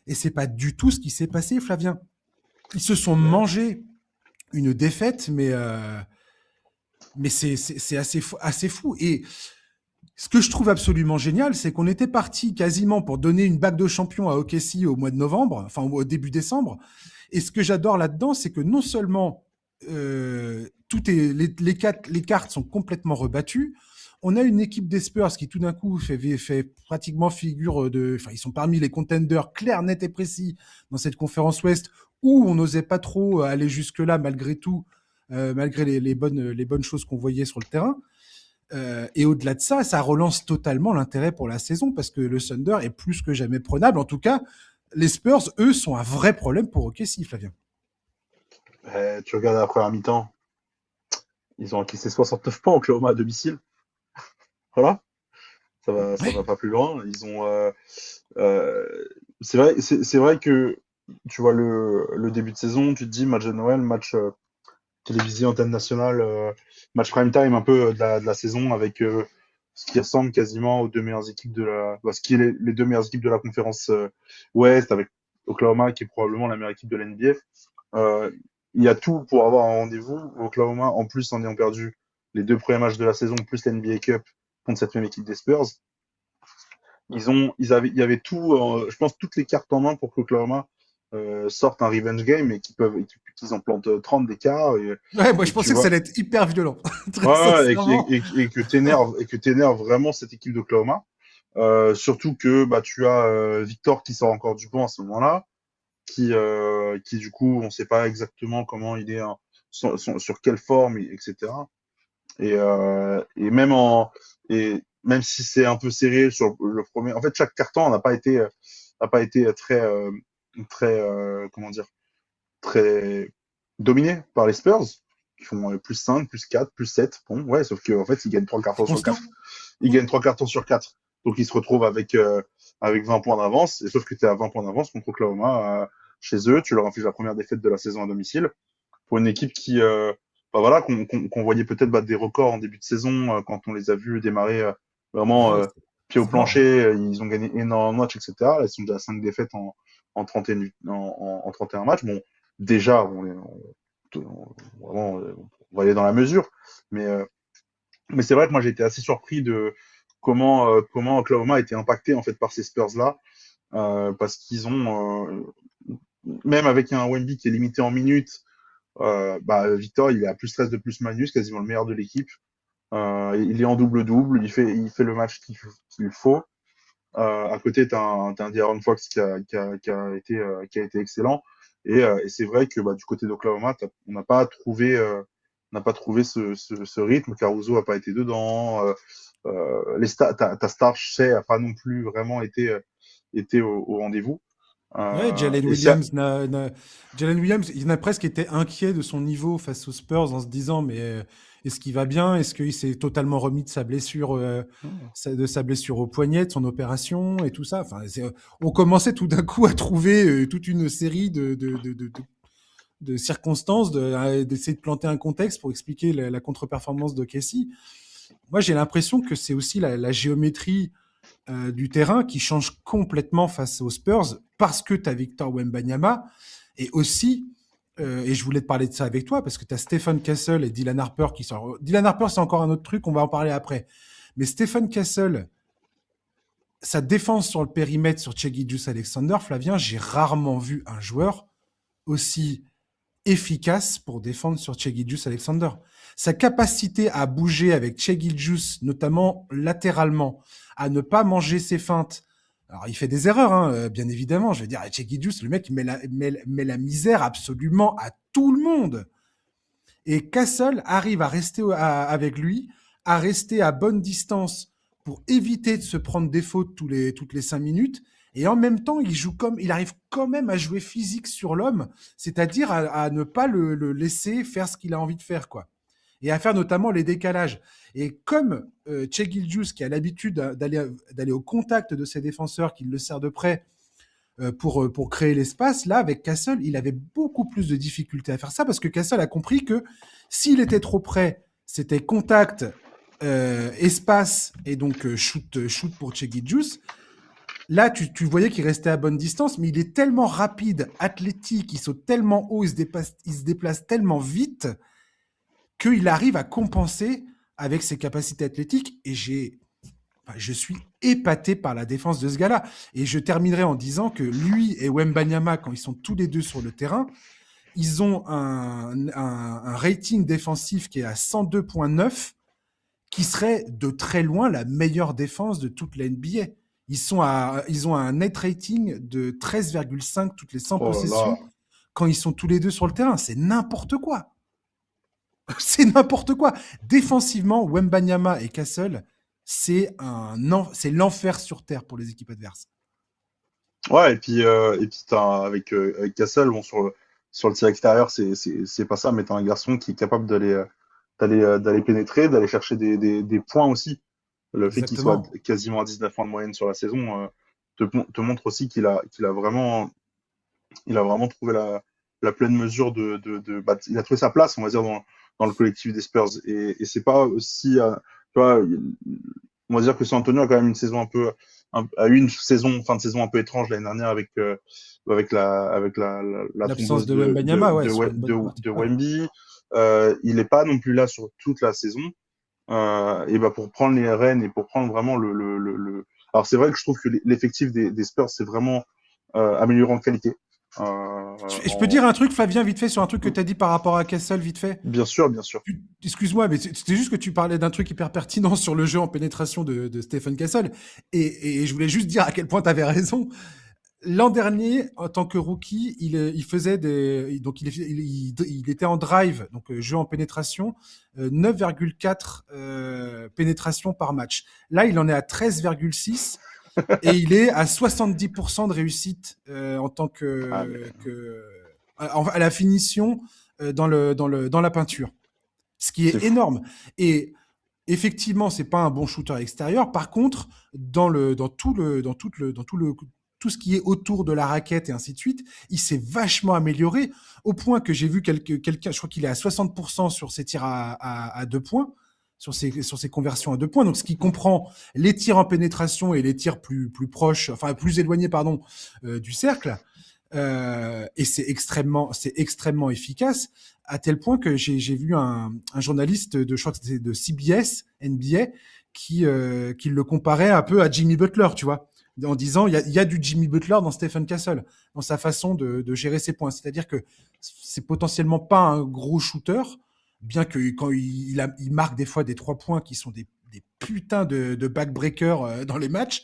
Et c'est pas du tout ce qui s'est passé, Flavien. Ils se sont mangés une défaite, mais c'est assez fou. Et ce que je trouve absolument génial, c'est qu'on était parti quasiment pour donner une bague de champion à OKC au mois de novembre, enfin au début décembre. Et ce que j'adore là-dedans, c'est que non seulement les cartes sont complètement rebattues, on a une équipe des Spurs qui tout d'un coup fait pratiquement figure de... Enfin, ils sont parmi les contenders clairs, nets et précis dans cette conférence Ouest où on n'osait pas trop aller jusque-là malgré tout, malgré les bonnes choses qu'on voyait sur le terrain. Et au-delà de ça, ça relance totalement l'intérêt pour la saison parce que le Thunder est plus que jamais prenable. En tout cas, les Spurs, eux, sont un vrai problème pour OKC, Flavien. Tu regardes la première mi-temps, ils ont encaissé 69 points au Oklahoma à domicile. Voilà, ça va pas plus loin. Ils ont, c'est vrai que tu vois le début de saison, tu te dis match de Noël, match télévisé antenne nationale, match prime time un peu de la saison avec ce qui ressemble quasiment aux 2 meilleures équipes ce qui est les 2 meilleures équipes de la conférence Ouest avec Oklahoma qui est probablement la meilleure équipe de l'NBA. Il y a tout pour avoir un rendez-vous. Oklahoma, en plus, en ayant perdu les 2 premiers matchs de la saison, plus l'NBA Cup contre cette même équipe des Spurs, il y avait tout, je pense, toutes les cartes en main pour que Oklahoma sortent un revenge game et qu'ils en plantent 30 d'écart. Ouais, moi je pensais que ça allait être hyper violent. Et que t'énerves vraiment cette équipe d'Oklahoma. Surtout que tu as Victor qui sort encore du banc à ce moment-là, qui du coup on sait pas exactement comment il est, sur quelle forme, etc. Et même si c'est un peu serré sur le premier, en fait chaque carton n'a pas été très comment dire, très dominé par les Spurs qui font plus 5, plus 4, plus 7. Bon, ouais, sauf qu'en fait ils gagnent 3 cartons sur 4. Ils gagnent 3 cartons sur 4. Donc ils se retrouvent avec 20 points d'avance, et sauf que tu es à 20 points d'avance contre Oklahoma chez eux, tu leur infliges la première défaite de la saison à domicile pour une équipe qui voilà, qu'on voyait peut-être battre des records en début de saison quand on les a vus démarrer vraiment pied au plancher. Ils ont gagné énormément de matchs, etc. Là, ils sont déjà à 5 défaites en 31 matchs. Bon, déjà, vraiment, on va aller dans la mesure, mais c'est vrai que moi j'ai été assez surpris de comment Oklahoma a été impacté en fait par ces Spurs là, parce qu'ils ont même avec un Wemby qui est limité en minutes. Victor, il est à plus 13 de plus manus, quasiment le meilleur de l'équipe. Il est en double-double, il fait le match qu'il faut. À côté, t'as un De'Aaron Fox qui a été excellent. Et c'est vrai que du côté d'Oklahoma, on n'a pas trouvé ce rythme. Caruso a pas été dedans. Ta star Shea a pas non plus vraiment été au rendez-vous. Jalen Williams, il a presque été inquiet de son niveau face aux Spurs en se disant mais est-ce qu'il va bien? Est-ce qu'il s'est totalement remis de sa blessure au poignet, de son opération et tout ça? Enfin, on commençait tout d'un coup à trouver toute une série de circonstances, d'essayer de planter un contexte pour expliquer la contre-performance de Casey. Moi, j'ai l'impression que c'est aussi la géométrie du terrain qui change complètement face aux Spurs parce que tu as Victor Wembanyama et aussi et je voulais te parler de ça avec toi parce que tu as Stephen Castle et Dylan Harper qui sont. Dylan Harper, c'est encore un autre truc, on va en parler après. Mais Stephen Castle, sa défense sur le périmètre sur Chegidius Alexander, Flavien, j'ai rarement vu un joueur aussi efficace pour défendre sur Chegidius Alexander. Sa capacité à bouger avec Chegidius, notamment latéralement, à ne pas manger ses feintes. Alors, il fait des erreurs, hein, bien évidemment. Je veux dire, Chegidius, le mec, met la misère absolument à tout le monde. Et Castle arrive à rester avec lui, à rester à bonne distance pour éviter de se prendre des fautes toutes les 5 minutes. Et en même temps, il arrive quand même à jouer physique sur l'homme, c'est-à-dire à ne pas le laisser faire ce qu'il a envie de faire, quoi. Et à faire notamment les décalages. Et comme Che Gilgeous, qui a l'habitude d'aller au contact de ses défenseurs, qui le sert de près pour créer l'espace, là, avec Castle, il avait beaucoup plus de difficultés à faire ça parce que Castle a compris que s'il était trop près, c'était contact, espace et donc shoot pour Che Gilgeous. Là, tu voyais qu'il restait à bonne distance, mais il est tellement rapide, athlétique, il saute tellement haut, il se déplace tellement vite qu'il arrive à compenser avec ses capacités athlétiques. Et je suis épaté par la défense de ce gars-là. Et je terminerai en disant que lui et Wembanyama, quand ils sont tous les deux sur le terrain, ils ont un rating défensif qui est à 102,9, qui serait de très loin la meilleure défense de toute la NBA. Ils ont un net rating de 13,5 toutes les 100 possessions quand ils sont tous les deux sur le terrain. C'est n'importe quoi. C'est n'importe quoi. Défensivement, Wembanyama et Castle, c'est l'enfer sur terre pour les équipes adverses. Ouais, et puis avec Castle, bon, sur le tir extérieur, c'est pas ça, mais t'as un garçon qui est capable d'aller pénétrer, d'aller chercher des points aussi. Le fait qu'il soit Exactement. quasiment à 19 points de moyenne sur la saison te montre aussi il a vraiment trouvé la pleine mesure bah, il a trouvé sa place, on va dire, dans le collectif des Spurs. Et c'est pas aussi, tu vois, on va dire que San Antonio a quand même une saison a eu une saison, fin de saison un peu étrange l'année dernière avec la L'absence thrombose de Wembanyama, ouais, sur une bonne partie. de Ouais. Wemby. Il n'est pas non plus là sur toute la saison. Et bah pour prendre les rênes et pour prendre vraiment Alors c'est vrai que je trouve que l'effectif des Spurs c'est vraiment amélioré en qualité. Je peux dire un truc, Flavien, vite fait, sur un truc que tu as dit par rapport à Castle, vite fait. Bien sûr, bien sûr. Excuse-moi, mais c'était juste que tu parlais d'un truc hyper pertinent sur le jeu en pénétration de Stephen Castle. Et je voulais juste dire à quel point tu avais raison. L'an dernier, en tant que rookie, il faisait donc il était en drive, donc jeu en pénétration, 9,4 pénétrations par match. Là, il en est à 13,6 et il est à 70% de réussite en tant Ah, mais... à la finition dans la peinture, ce qui C'est est fou. énorme. Et effectivement, c'est pas un bon shooter extérieur. Par contre, tout ce qui est autour de la raquette et ainsi de suite, il s'est vachement amélioré au point que j'ai vu quelqu'un, je crois qu'il est à 60% sur ses tirs à 2 points, sur ses conversions à 2 points. Donc, ce qui comprend les tirs en pénétration et les tirs plus proches, enfin plus éloignés, pardon, du cercle. Et c'est extrêmement efficace à tel point que j'ai vu un journaliste je crois que c'était de CBS NBA qui le comparait un peu à Jimmy Butler, tu vois, en disant il y a du Jimmy Butler dans Stephen Castle, dans sa façon de gérer ses points. C'est-à-dire que c'est potentiellement pas un gros shooter, bien que quand il marque des fois des 3 points qui sont des putains de backbreakers dans les matchs,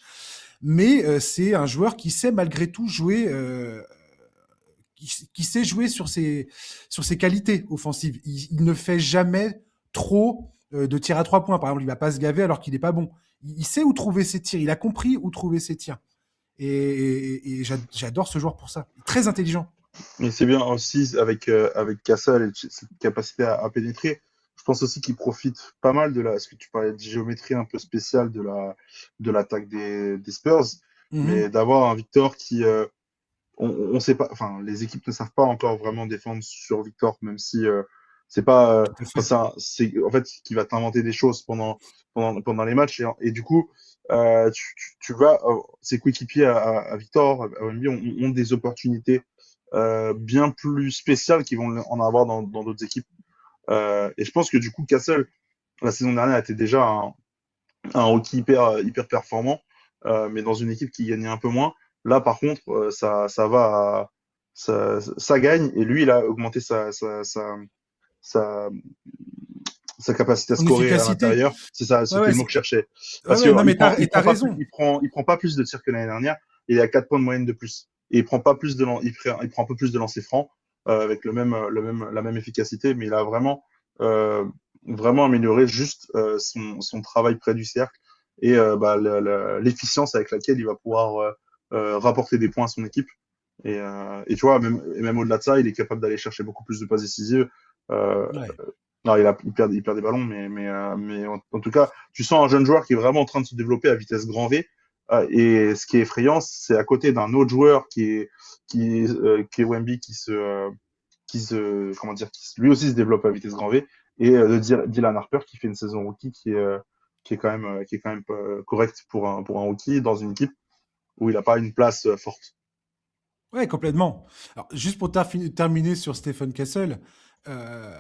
mais c'est un joueur qui sait malgré tout jouer qui sait jouer sur ses qualités offensives. Il ne fait jamais trop de tirs à 3 points. Par exemple, il ne va pas se gaver alors qu'il n'est pas bon. Il sait où trouver ses tirs. Il a compris où trouver ses tirs. Et j'adore ce joueur pour ça. Très intelligent. Mais c'est bien aussi avec Castle et cette capacité à pénétrer. Je pense aussi qu'il profite pas mal ce que tu parlais de géométrie un peu spéciale de l'attaque des Spurs, mais Mm-hmm. d'avoir un Victor qui, on sait pas, enfin, les équipes ne savent pas encore vraiment défendre sur Victor, même si c'est pas, Tout à fait. c'est en fait qui va t'inventer des choses pendant les matchs et du coup, tu vas, ses coéquipiers à Victor, à Wemby, ont des opportunités bien plus spéciales qu'ils vont en avoir dans d'autres équipes. Et je pense que du coup, Castle, la saison dernière, était déjà un rookie hyper performant, mais dans une équipe qui gagnait un peu moins. Là, par contre, ça va, ça gagne, et lui, il a augmenté sa, sa capacité à Son scorer à efficacité. l'intérieur. C'est ça, Ouais, c'était ouais, le mot que je cherchais. ouais, Parce que ouais, non, mais il t'as prend pas plus, raison. il prend pas plus de tirs que l'année dernière. Il est à 4 points de moyenne de plus. Et il prend pas plus de, il prend un peu plus de lancers francs, avec la même efficacité, mais il a euh, vraiment amélioré juste son travail près du cercle, et bah, l'efficience avec laquelle il va pouvoir rapporter des points à son équipe. Et tu vois, même au-delà de ça, il est capable d'aller chercher beaucoup plus de passes décisives. Euh, Ouais. non, il perd des ballons, mais en tout cas, tu sens un jeune joueur qui est vraiment en train de se développer à vitesse grand V. Et ce qui est effrayant, c'est à côté d'un autre joueur qui est Wemby, comment dire, lui aussi se développe à vitesse grand V, et de Dylan Harper qui fait une saison rookie qui est quand même correcte pour un rookie dans une équipe où il n'a pas une place forte. Ouais, complètement. Alors, juste pour terminer sur Stephen Castle, euh,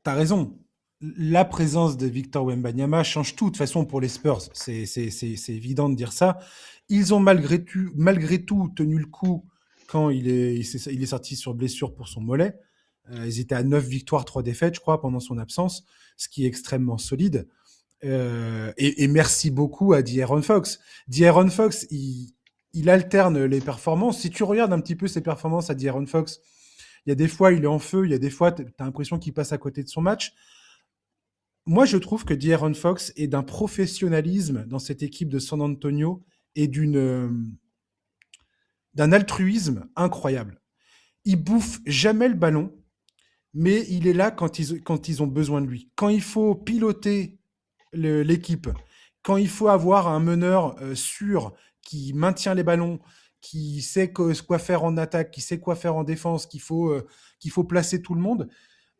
t'as raison. La présence de Victor Wembanyama change tout. De toute façon, pour les Spurs, c'est évident de dire ça. Ils ont malgré tout tenu le coup quand il est sorti sur blessure pour son mollet. Ils étaient à 9 victoires, 3 défaites, je crois, pendant son absence, ce qui est extrêmement solide. Et merci beaucoup à De'Aaron Fox. De'Aaron Fox, il alterne les performances. Si tu regardes un petit peu ses performances à De'Aaron Fox, il y a des fois il est en feu, il y a des fois tu as l'impression qu'il passe à côté de son match. Moi, je trouve que De'Aaron Fox est d'un professionnalisme dans cette équipe de San Antonio et d'un altruisme incroyable. Il bouffe jamais le ballon, mais il est là quand ils ont besoin de lui. Quand il faut piloter l'équipe, quand il faut avoir un meneur sûr qui maintient les ballons, qui sait quoi faire en attaque, qui sait quoi faire en défense, qu'il faut placer tout le monde,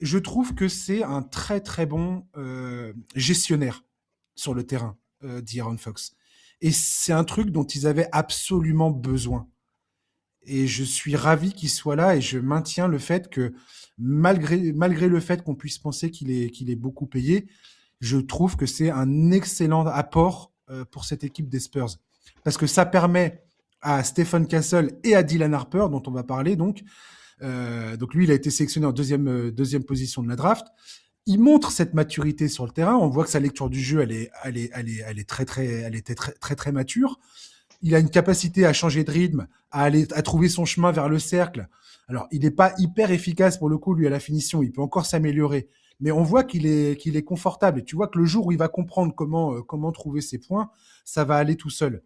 je trouve que c'est un très très bon gestionnaire sur le terrain, d'Aaron Fox. Et c'est un truc dont ils avaient absolument besoin. Et je suis ravi qu'il soit là, et je maintiens le fait que malgré le fait qu'on puisse penser qu'il est beaucoup payé, je trouve que c'est un excellent apport pour cette équipe des Spurs. Parce que ça permet à Stephen Castle et à Dylan Harper, dont on va parler donc lui il a été sélectionné en deuxième position de la draft. Il montre cette maturité sur le terrain. On voit que sa lecture du jeu, elle est elle était très mature. Il a une capacité à changer de rythme, à trouver son chemin vers le cercle. Alors, il n'est pas hyper efficace pour le coup, lui, à la finition. Il peut encore s'améliorer. Mais on voit qu'il est confortable. Et tu vois que le jour où il va comprendre comment trouver ses points, ça va aller tout seul.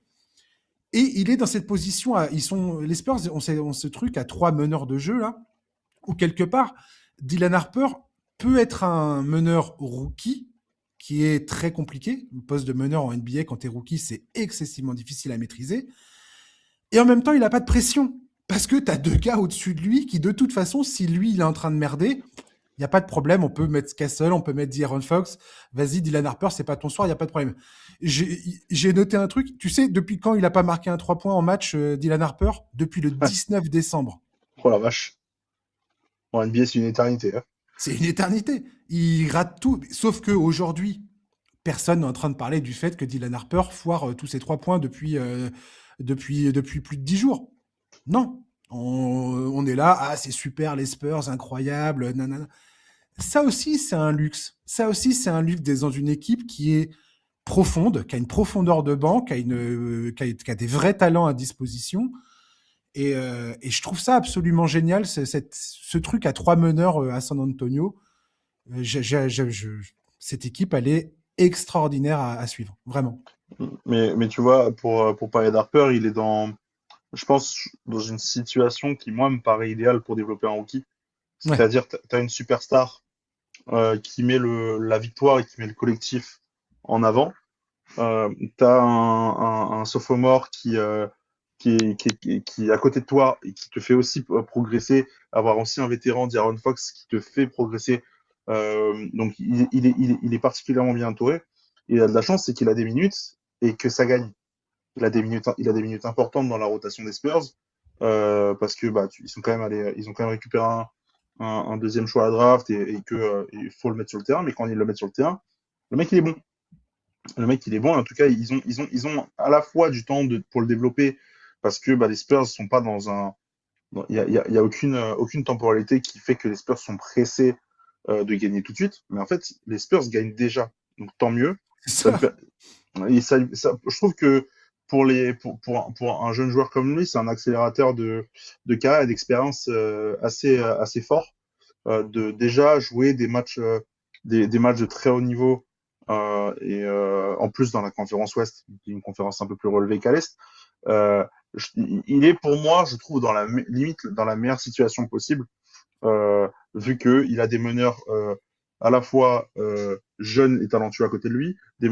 Et il est dans cette position. Les Spurs ont ce truc à 3 meneurs de jeu, là, où quelque part, Dylan Harper peut être un meneur rookie, qui est très compliqué. Le poste de meneur en NBA, quand tu es rookie, c'est excessivement difficile à maîtriser. Et en même temps, il n'a pas de pression. Parce que tu as 2 gars au-dessus de lui qui, de toute façon, si lui, il est en train de merder, il n'y a pas de problème. On peut mettre Castle, on peut mettre De'Aaron Fox. Vas-y, Dylan Harper, c'est pas ton soir, il n'y a pas de problème. J'ai noté un truc. Tu sais, depuis quand il n'a pas marqué un 3 points en match, Dylan Harper? Depuis le 19 décembre. Oh la vache. Bon, NBA, c'est une éternité, hein. C'est une éternité. Il rate tout. Sauf qu'aujourd'hui, personne n'est en train de parler du fait que Dylan Harper foire tous ses 3 points depuis plus de 10 jours. Non. On est là, ah, c'est super, les Spurs, incroyable, nanana. Ça aussi, c'est un luxe. Ça aussi, c'est un luxe dans une équipe qui est profonde, qui a une profondeur de banc, qui a des vrais talents à disposition. Et je trouve ça absolument génial, ce truc à 3 meneurs à San Antonio. Cette équipe, elle est extraordinaire à suivre, vraiment. Mais tu vois, pour parler d'Harper, je pense, dans une situation qui, moi, me paraît idéale pour développer un rookie. Ouais, C'est-à-dire, tu as une superstar qui met la victoire et qui met le collectif en avant. Tu as un sophomore qui est à côté de toi et qui te fait aussi progresser, avoir aussi un vétéran, D'Aaron Fox, qui te fait progresser. Donc, il est particulièrement bien entouré. Et il a de la chance, c'est qu'il a des minutes et que ça gagne. Il a des minutes importantes dans la rotation des Spurs. parce que ils ont quand même récupéré un deuxième choix à la draft et que il faut le mettre sur le terrain. Mais quand ils le mettent sur le terrain, le mec il est bon. Le mec il est bon. En tout cas, ils ont à la fois du temps pour le développer parce que les Spurs sont pas dans un il y a aucune temporalité qui fait que les Spurs sont pressés de gagner tout de suite. Mais en fait, les Spurs gagnent déjà. Donc tant mieux. C'est Ça ne ça. per- et je trouve que pour un jeune joueur comme lui, c'est un accélérateur de carrière et d'expérience assez fort. De déjà jouer des matchs de très haut niveau en plus dans la conférence Ouest, qui est une conférence un peu plus relevée qu'à l'Est. Euh, il est pour moi, je trouve, limite dans la meilleure situation possible, vu qu'il a des meneurs à la fois jeunes et talentueux à côté de lui, un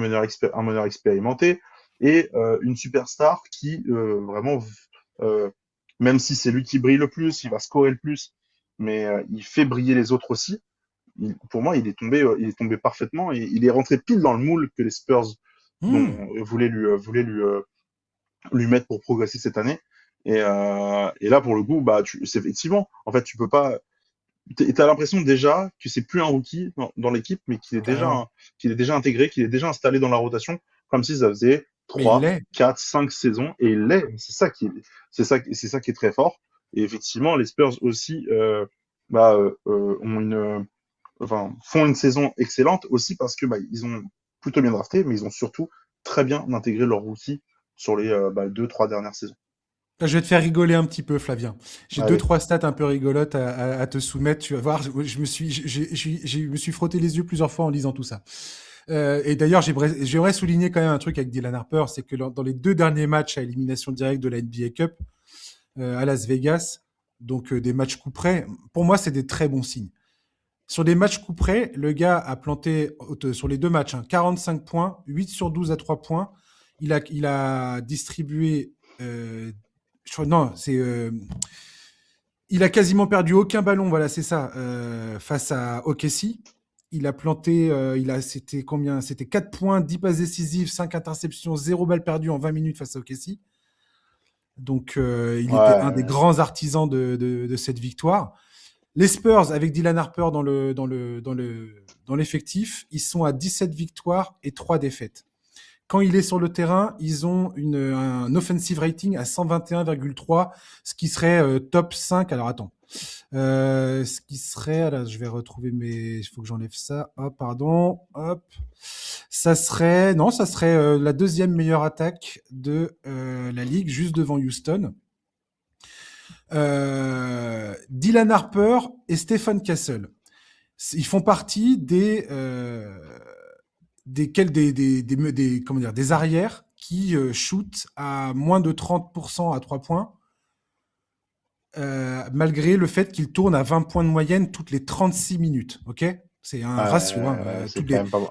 meneur expérimenté et une superstar qui vraiment, euh, même si c'est lui qui brille le plus, il va scorer le plus, mais il fait briller les autres aussi. Pour moi, il est tombé parfaitement et il est rentré pile dans le moule que les Spurs Hmm. voulaient lui mettre pour progresser cette année. Et là, pour le coup, c'est effectivement, en fait, tu peux pas. T'as l'impression déjà que c'est plus un rookie dans l'équipe, mais Carrément. qu'il est déjà intégré, qu'il est déjà installé dans la rotation, comme si ça faisait Mais il 3, l'est. 4, 5 saisons, et il l'est. C'est ça qui est très fort. Et effectivement, les Spurs aussi ont font une saison excellente aussi parce que ils ont plutôt bien drafté, mais ils ont surtout très bien intégré leur rookie sur les 2, 3 dernières saisons. Je vais te faire rigoler un petit peu, Flavien. J'ai deux, Allez. trois stats un peu rigolotes à te soumettre. Tu vas voir, je me suis frotté les yeux plusieurs fois en lisant tout ça. Et d'ailleurs, j'aimerais souligner quand même un truc avec Dylan Harper, c'est que dans les 2 derniers matchs à élimination directe de la NBA Cup à Las Vegas, donc des matchs coup près, pour moi, c'est des très bons signes. Sur des matchs coup près, le gars a planté sur les 2 matchs 45 points, 8 sur 12 à 3 points. Il a distribué. Non, c'est. Il a quasiment perdu aucun ballon, voilà, c'est ça, face à OKC. Il a planté, c'était combien? C'était 4 points, 10 passes décisives, 5 interceptions, 0 balle perdue en 20 minutes face à OKC. Donc, il était un des Ouais. grands artisans de cette victoire. Les Spurs, avec Dylan Harper dans l'effectif, ils sont à 17 victoires et 3 défaites. Quand il est sur le terrain, ils ont un offensive rating à 121,3, ce qui serait top 5. Alors attends. Ce qui serait, là, je vais retrouver il faut que j'enlève ça. Hop, pardon. Hop. Ça serait la deuxième meilleure attaque de la ligue, juste devant Houston. Dylan Harper et Stephen Castle. Ils font partie des arrières qui shootent à moins de 30% à 3 points, malgré le fait qu'ils tournent à 20 points de moyenne toutes les 36 minutes. Ok, c'est un ratio. C'est quand même pas bon.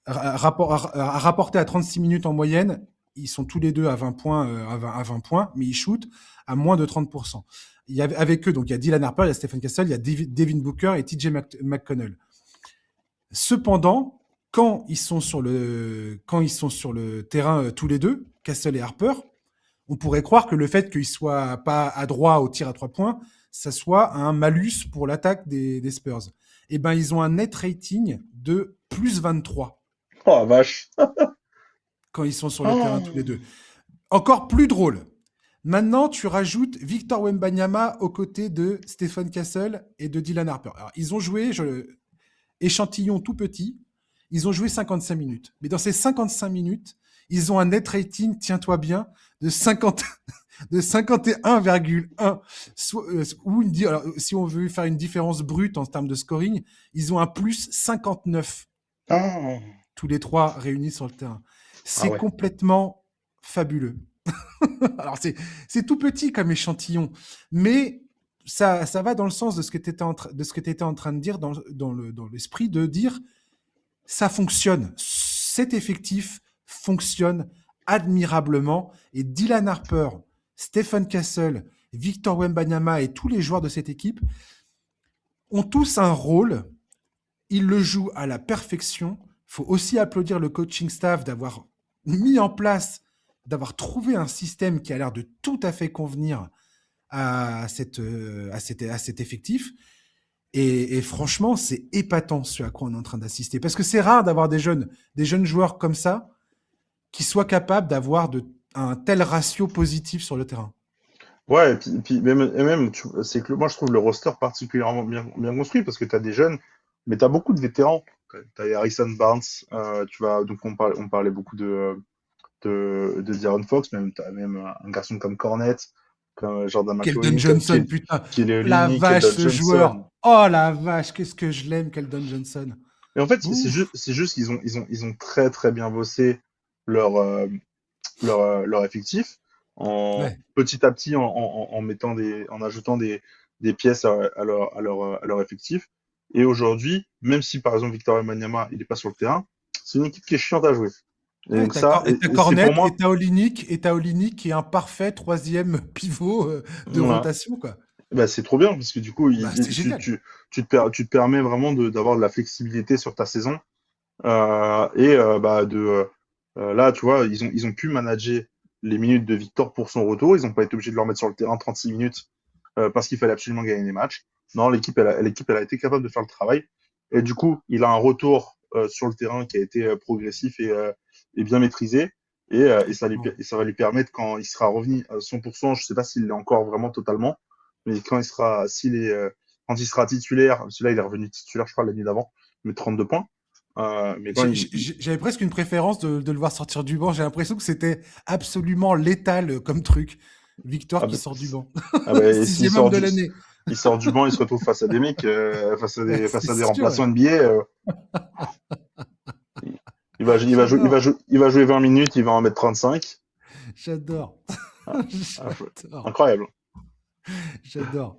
Rapporté à 36 minutes en moyenne, ils sont tous les deux à 20 points, à 20 points, mais ils shootent à moins de 30%. Avec eux, donc il y a Dylan Harper, il y a Stephen Castle, il y a Devin Booker et TJ McConnell. Cependant, quand ils sont sur le terrain tous les deux, Castle et Harper, on pourrait croire que le fait qu'ils soient pas adroits au tir à 3 points, ça soit un malus pour l'attaque des Spurs. Eh ben, ils ont un net rating de plus 23 Oh la vache. quand ils sont sur le terrain tous les Oh. deux. Encore plus drôle. Maintenant, tu rajoutes Victor Wembanyama aux côtés de Stephen Castle et de Dylan Harper. Alors, ils ont joué, échantillon tout petit, ils ont joué 55 minutes. Mais dans ces 55 minutes, ils ont un net rating, tiens-toi bien, de 50, de 51,1. Alors, si on veut faire une différence brute en termes de scoring, ils ont un plus 59, Ah. tous les trois réunis sur le terrain. Ah C'est ouais. complètement fabuleux. Alors, c'est tout petit comme échantillon, mais ça va dans le sens de ce que tu étais en train de dire, dans l'esprit de dire ça fonctionne. Cet effectif fonctionne admirablement. Et Dylan Harper, Stephen Castle, Victor Wembanyama et tous les joueurs de cette équipe ont tous un rôle. Ils le jouent à la perfection. Il faut aussi applaudir le coaching staff d'avoir mis en place, d'avoir trouvé un système qui a l'air de tout à fait convenir à cet effectif. Et franchement, c'est épatant ce à quoi on est en train d'assister. Parce que c'est rare d'avoir des jeunes joueurs comme ça qui soient capables d'avoir un tel ratio positif sur le terrain. Ouais, et puis même c'est que moi je trouve le roster particulièrement bien construit parce que tu as des jeunes, mais tu as beaucoup de vétérans. Tu as Harrison Barnes, donc on parlait beaucoup de De'Aaron Fox, même tu as même un garçon comme Cornet, comme Jordan Keldon McLaurin, Johnson, putain. qui est La l'unique vache, Keldon ce Johnson. joueur. Oh la vache, qu'est-ce que je l'aime, Keldon Johnson. Et en fait, Ouf. c'est juste qu'ils ont très très bien bossé leur, euh, leur effectif en Ouais. petit à petit en ajoutant des pièces à leur effectif. Et aujourd'hui, même si par exemple Victor Wembanyama il est pas sur le terrain, c'est une équipe qui est chiante à jouer. Et Ouais, donc ça, t'as et c'est Cornet pour moi, et t'as Olynyk qui est un parfait troisième pivot de voilà. rotation, quoi. Bah, c'est trop bien parce que du coup, Bah, c'est génial. tu te permets vraiment d'avoir de la flexibilité sur ta saison. Bah, là, tu vois, ils ont pu manager les minutes de Victor pour son retour. Ils n'ont pas été obligés de le remettre sur le terrain 36 minutes parce qu'il fallait absolument gagner les matchs. Non, l'équipe, elle a été capable de faire le travail. Et du coup, il a un retour sur le terrain qui a été progressif et bien maîtrisé. Et ça va lui permettre, quand il sera revenu à 100%, je ne sais pas s'il l'est encore vraiment totalement, mais quand il sera titulaire, celui-là, il est revenu titulaire, je crois, l'année d'avant, mais 32 points. Mais quand J'avais presque une préférence de le voir sortir du banc. J'ai l'impression que c'était absolument létal comme truc. Victor ah qui bah, sort du banc. s'il Sixième homme sort de l'année. il sort du banc, il se retrouve face à des mecs, face C'est à des sûr, ouais. remplaçants NBA. Il J'adore. il va jouer 20 minutes, il va en mettre 35. J'adore. Ah, ah, J'adore. incroyable. J'adore.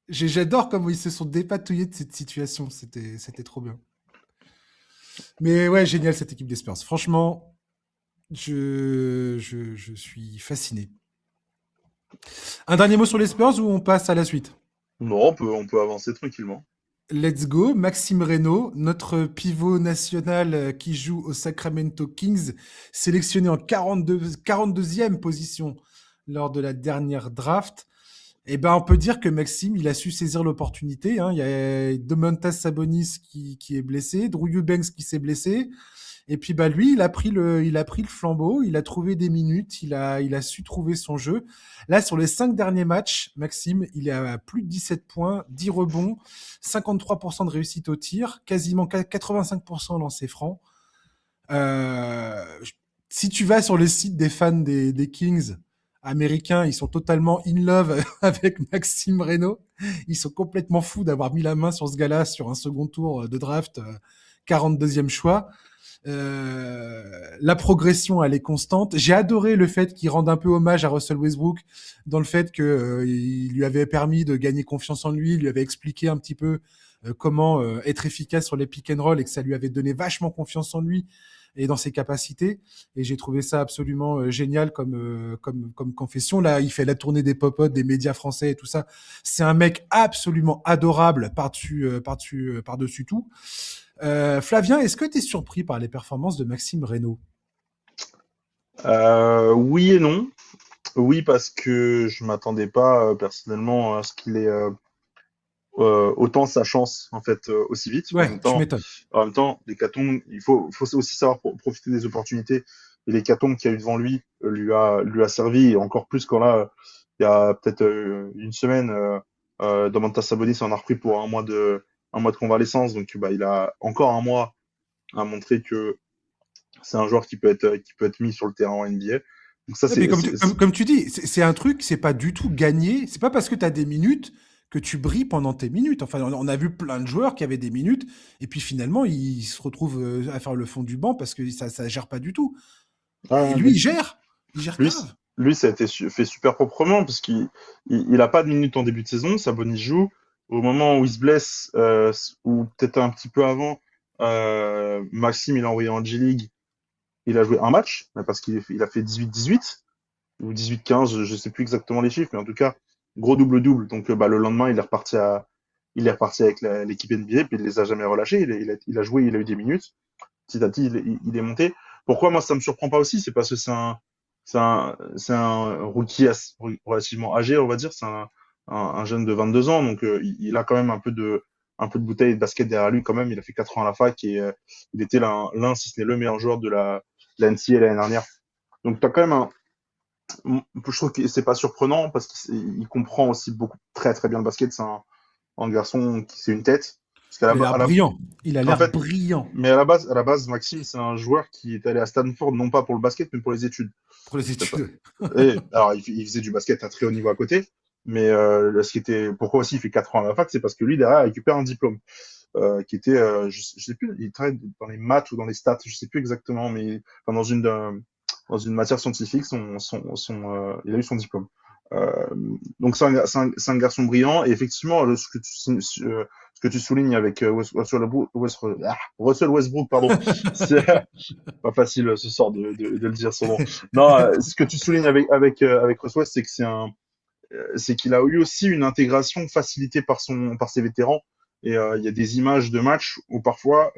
J'adore comment ils se sont dépatouillés de cette situation. C'était trop bien. Mais ouais, génial cette équipe des Spurs. Franchement, je suis fasciné. Un dernier mot sur les Spurs ou on passe à la suite? Non, on peut avancer tranquillement. Let's go. Maxime Reynaud, notre pivot national qui joue au Sacramento Kings, sélectionné en 42e position lors de la dernière draft. Eh ben, on peut dire que Maxime, il a su saisir l'opportunité, hein. Il y a Domantas Sabonis qui est blessé, Drew Eubanks qui s'est blessé. Et puis bah lui, il a pris le flambeau, il a trouvé des minutes, il a su trouver son jeu. Là, sur les 5 derniers matchs, Maxime, il est à plus de 17 points, 10 rebonds, 53% de réussite au tir, quasiment 85% lancé franc. Euh, Si tu vas sur le site des fans des Kings américains, ils sont totalement in love avec Maxime Reynaud. Ils sont complètement fous d'avoir mis la main sur ce gars-là sur un second tour de draft, 42e choix. La progression, elle est constante. J'ai adoré le fait qu'il rende un peu hommage à Russell Westbrook dans le fait que il lui avait permis de gagner confiance en lui, il lui avait expliqué un petit peu comment être efficace sur les pick and roll et que ça lui avait donné vachement confiance en lui et dans ses capacités. Et j'ai trouvé ça absolument génial comme confession. Là, il fait la tournée des popotes, des médias français et tout ça. C'est un mec absolument adorable par-dessus tout. Flavien, est-ce que tu es surpris par les performances de Maxime Reynaud? Oui et non. Oui, parce que je m'attendais pas personnellement à ce qu'il ait autant sa chance en fait aussi vite. Ouais, tu m'étonnes. En même temps, l'hécatombe, il faut aussi savoir profiter des opportunités. Et l'hécatombe qu'il y a eu devant lui lui a servi, et encore plus quand là, il y a peut-être une semaine, Domantas Sabonis en a repris pour un mois de convalescence. Donc bah, il a encore un mois à montrer que c'est un joueur qui peut être mis sur le terrain en NBA. Donc ça, Ouais, mais comme tu dis, c'est un truc, c'est pas du tout gagné. C'est pas parce que tu as des minutes que tu brilles pendant tes minutes. Enfin, on a vu plein de joueurs qui avaient des minutes et puis finalement, ils se retrouvent à faire le fond du banc parce que ça gère pas du tout. Et ah, lui, il gère. Il gère Lui, grave. lui, ça a été fait super proprement parce qu'il a pas de minutes en début de saison. Sabonis joue. Au moment où il se blesse, ou peut-être un petit peu avant, Maxime, il a envoyé en G-League. Il a joué un match, mais parce qu'il a fait 18-18 ou 18-15, je sais plus exactement les chiffres, mais en tout cas, gros double-double. Donc bah, le lendemain, il est reparti avec l'équipe NBA, puis il les a jamais relâchés. Il a joué, il a eu des minutes. Petit à petit, il est monté. Pourquoi moi ça me surprend pas aussi, c'est parce que c'est un rookie relativement âgé, on va dire. C'est un jeune de 22 ans, donc il a quand même un peu de bouteille de basket derrière lui quand même. Il a fait 4 ans à la fac et il était l'un, si ce n'est le meilleur joueur de la NCAA l'année dernière. Donc tu as quand même je trouve que c'est pas surprenant parce qu'il comprend aussi très très bien le basket. C'est un garçon qui c'est une tête. Parce qu'à Il a l'air brillant. Il a en l'air fait, brillant mais à la base, Maxime, c'est un joueur qui est allé à Stanford non pas pour le basket, mais pour les études. pour les C'est pas- études. Et, alors, il faisait du basket à très haut niveau à côté, mais ce qui était, pourquoi aussi il fait 4 ans à la fac, c'est parce que lui derrière il récupère un diplôme qui était, je sais plus, il travaille dans les maths ou dans les stats, je sais plus exactement, mais enfin, dans une matière scientifique, il a eu son diplôme. Euh, donc c'est un garçon brillant et effectivement ce que tu soulignes avec Russell Westbrook, pardon, c'est pas facile ce soir de le dire son nom. Non, ce que tu soulignes avec Russell West, c'est que c'est qu'il a eu aussi une intégration facilitée par ses vétérans. Et il y a des images de match où parfois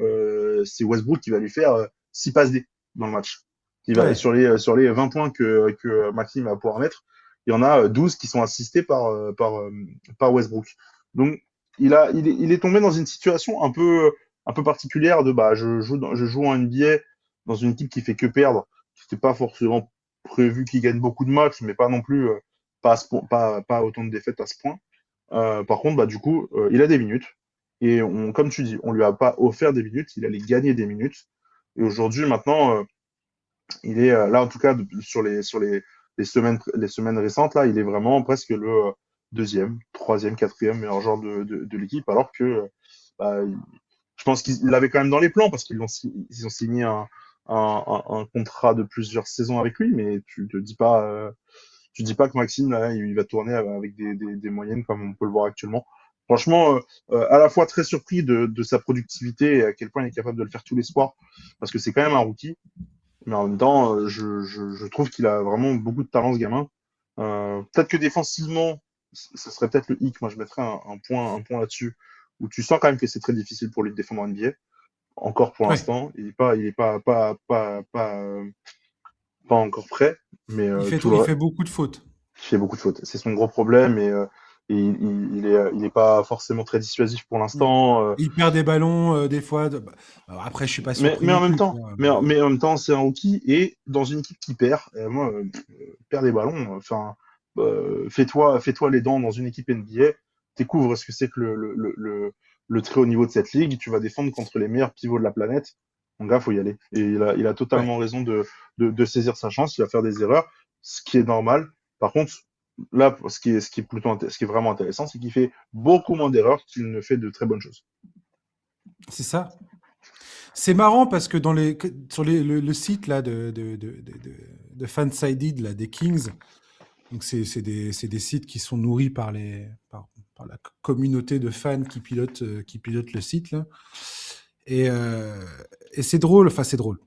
c'est Westbrook qui va lui faire 6 passes D dans le match. Il va Ouais. sur les 20 points que Maxime va pouvoir mettre, il y en a 12 qui sont assistés par Westbrook. Donc il est tombé dans une situation un peu particulière de bah je joue en NBA dans une équipe qui fait que perdre. C'était pas forcément prévu qu'il gagne beaucoup de matchs, mais pas non plus pas autant de défaites à ce point. Par contre, bah, du coup, il a des minutes. Et comme tu dis, on lui a pas offert des minutes, il allait gagner des minutes. Et aujourd'hui, maintenant, il est là, en tout cas, les semaines récentes, là, il est vraiment presque le deuxième, troisième, quatrième meilleur joueur de l'équipe, alors que bah, je pense qu'il l'avait quand même dans les plans parce ils ont signé un contrat de plusieurs saisons avec lui, mais tu dis pas que Maxime, là, il va tourner avec des moyennes comme on peut le voir actuellement. Franchement, à la fois très surpris de sa productivité et à quel point il est capable de le faire tous les soirs, parce que c'est quand même un rookie, mais en même temps, je trouve qu'il a vraiment beaucoup de talent, ce gamin. Peut-être que défensivement, ce serait peut-être le hic. Moi, je mettrais un point là-dessus, où tu sens quand même que c'est très difficile pour lui de défendre en NBA. Encore pour Ouais. l'instant, il est pas encore prêt, mais tout Il le, fait beaucoup de fautes. il fait beaucoup de fautes. C'est son gros problème et il est pas forcément très dissuasif pour Mm. l'instant. Il perd des ballons, des fois. Alors après, je suis pas surpris Mais non en même plus, temps, quoi, mais mais en même temps, c'est un rookie et dans une équipe qui perd, moi, perd des ballons. Enfin, fais-toi les dents dans une équipe NBA, découvre ce que c'est que le très haut niveau de cette ligue. Tu vas défendre contre les meilleurs pivots de la planète. Mon gars, faut y aller. Et il a ouais. totalement raison de saisir sa chance. Il va faire des erreurs, ce qui est normal. Par contre, là, ce qui est vraiment intéressant, c'est qu'il fait beaucoup moins d'erreurs qu'il ne fait de très bonnes choses. C'est ça. C'est marrant parce que sur le site là, de Fansided là, des Kings, donc c'est des sites qui sont nourris par la communauté de fans qui pilotent le site là. Et, euh, et c'est drôle, enfin c'est drôle.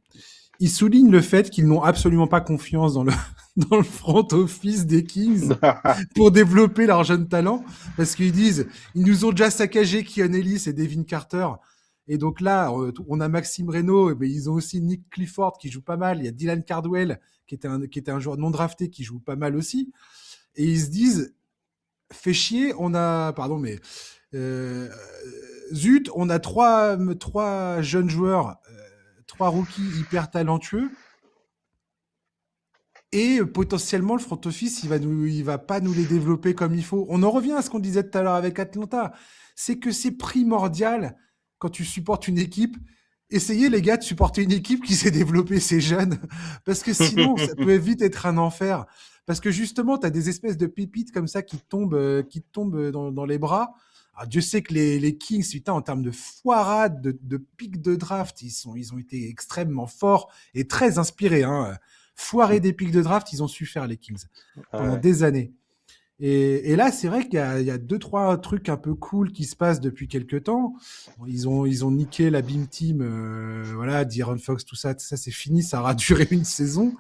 Ils soulignent le fait qu'ils n'ont absolument pas confiance dans le front office des Kings pour développer leurs jeunes talents, parce qu'ils disent, ils nous ont déjà saccagé Keon Ellis et Devin Carter. Et donc là, on a Maxime Reynaud, mais ils ont aussi Nick Clifford qui joue pas mal. Il y a Dylan Cardwell qui était un joueur non drafté qui joue pas mal aussi. Et ils se disent, fait chier, on a, pardon, mais euh, zut, on a trois jeunes joueurs, trois rookies hyper talentueux. Et potentiellement, le front office, il va pas nous les développer comme il faut. On en revient à ce qu'on disait tout à l'heure avec Atlanta. C'est que c'est primordial quand tu supportes une équipe. Essayez, les gars, de supporter une équipe qui s'est développée ses jeunes. Parce que sinon, ça peut vite être un enfer. Parce que justement, tu as des espèces de pépites comme ça qui te tombent dans les bras. Alors, Dieu sait que les Kings, putain, en termes de foirade, de pics de draft, ils ont été extrêmement forts et très inspirés. Hein. Foirer des pics de draft, ils ont su faire les Kings pendant Ouais. des années. Et là, c'est vrai qu'il y a deux, trois trucs un peu cool qui se passent depuis quelques temps. Bon, ils ont niqué la Beam Team, voilà, d'Iron Fox, tout ça c'est fini, ça aura duré une saison.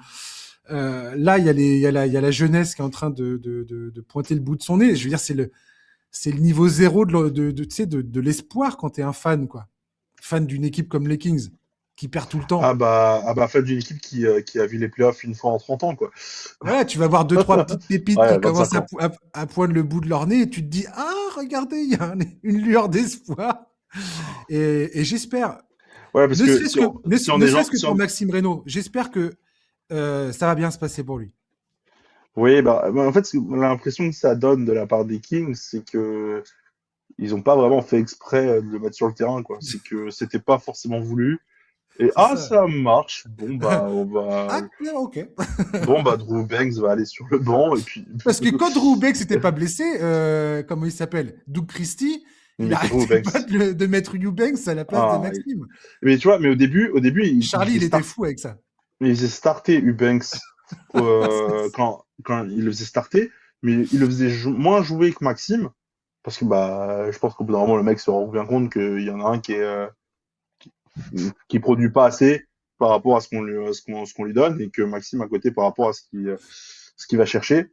Là, il y a la jeunesse qui est en train de pointer le bout de son nez. Je veux dire, c'est le niveau zéro tu sais, de l'espoir quand tu es un fan, quoi. Fan d'une équipe comme les Kings. qui perd tout le Ah temps. bah, faites d'une équipe qui a vu les playoffs une fois en 30 ans, quoi. Voilà, tu vas voir deux, trois petites pépites Ouais, qui 25 commencent ans. à poindre le bout de leur nez et tu te dis, ah, regardez, il y a une lueur d'espoir. Et j'espère, Ouais, parce ne que serait-ce que, ne serait-ce que si pour on... Maxime Reynaud, j'espère que ça va bien se passer pour lui. Oui, en fait, l'impression que ça donne de la part des Kings, c'est que ils ont pas vraiment fait exprès de le mettre sur le terrain, quoi. C'est que c'était pas forcément voulu. Et C'est ça. ça marche. Ah, ok. Bon bah Drew Banks va aller sur le banc et puis Parce que quand Drew Banks n'était pas blessé, comment il s'appelle? Doug Christie, il il mettait Drew arrêtait pas Banks. de mettre Eubanks à la place de Ah, Maxime. mais tu vois, mais au début, Charlie, il était fou avec ça. il faisait starter Eubanks quand il le faisait starter, mais il le faisait moins jouer que Maxime parce que bah je pense qu'au bout d'un moment le mec se rend bien compte qu'il y en a un qui produit pas assez par rapport à ce qu'on lui donne et que Maxime à côté par rapport à ce qu'il va chercher.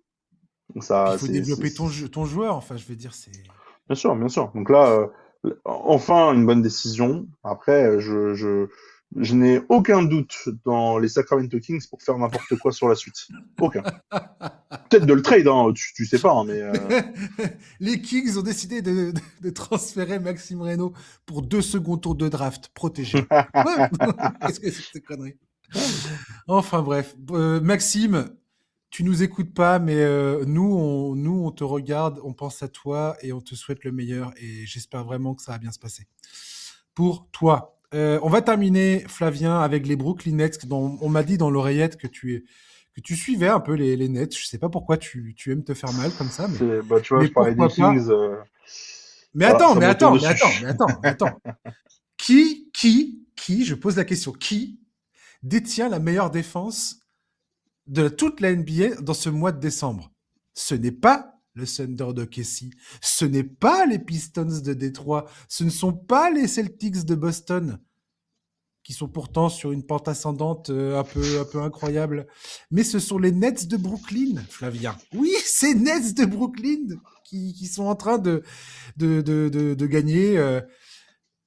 Donc Puis ça il faut développer ton joueur. Enfin, je veux dire, c'est. bien sûr, bien sûr. Donc là, enfin une bonne décision. Après, je n'ai aucun doute dans les Sacramento Kings pour faire n'importe quoi sur la suite. Aucun. Peut-être de le trade, hein, tu sais pas, hein, mais Les Kings ont décidé de transférer Maxime Reynaud pour 2 secondes tours de draft protégés. Ouais. Qu'est-ce que c'est que cette connerie? Enfin bref, Maxime, tu nous écoutes pas, mais nous, on te regarde, on pense à toi et on te souhaite le meilleur. Et j'espère vraiment que ça va bien se passer. Pour toi. On va terminer, Flavien, avec les Brooklyn Nets, dont on m'a dit dans l'oreillette que tu suivais un peu les Nets. Je sais pas pourquoi tu aimes te faire mal comme ça, bah, tu vois, mais je parlais des pourquoi pas. Kings. Mais Voilà, attends, ça mais me retombe attends, mais attends, dessus. mais attends, mais attends. Je pose la question, qui détient la meilleure défense de toute la NBA dans ce mois de décembre? Ce n'est pas le Thunder de Casey, ce n'est pas les Pistons de Détroit, ce ne sont pas les Celtics de Boston, qui sont pourtant sur une pente ascendante un peu incroyable, mais ce sont les Nets de Brooklyn, Flavien. Oui, ces Nets de Brooklyn qui sont en train de gagner.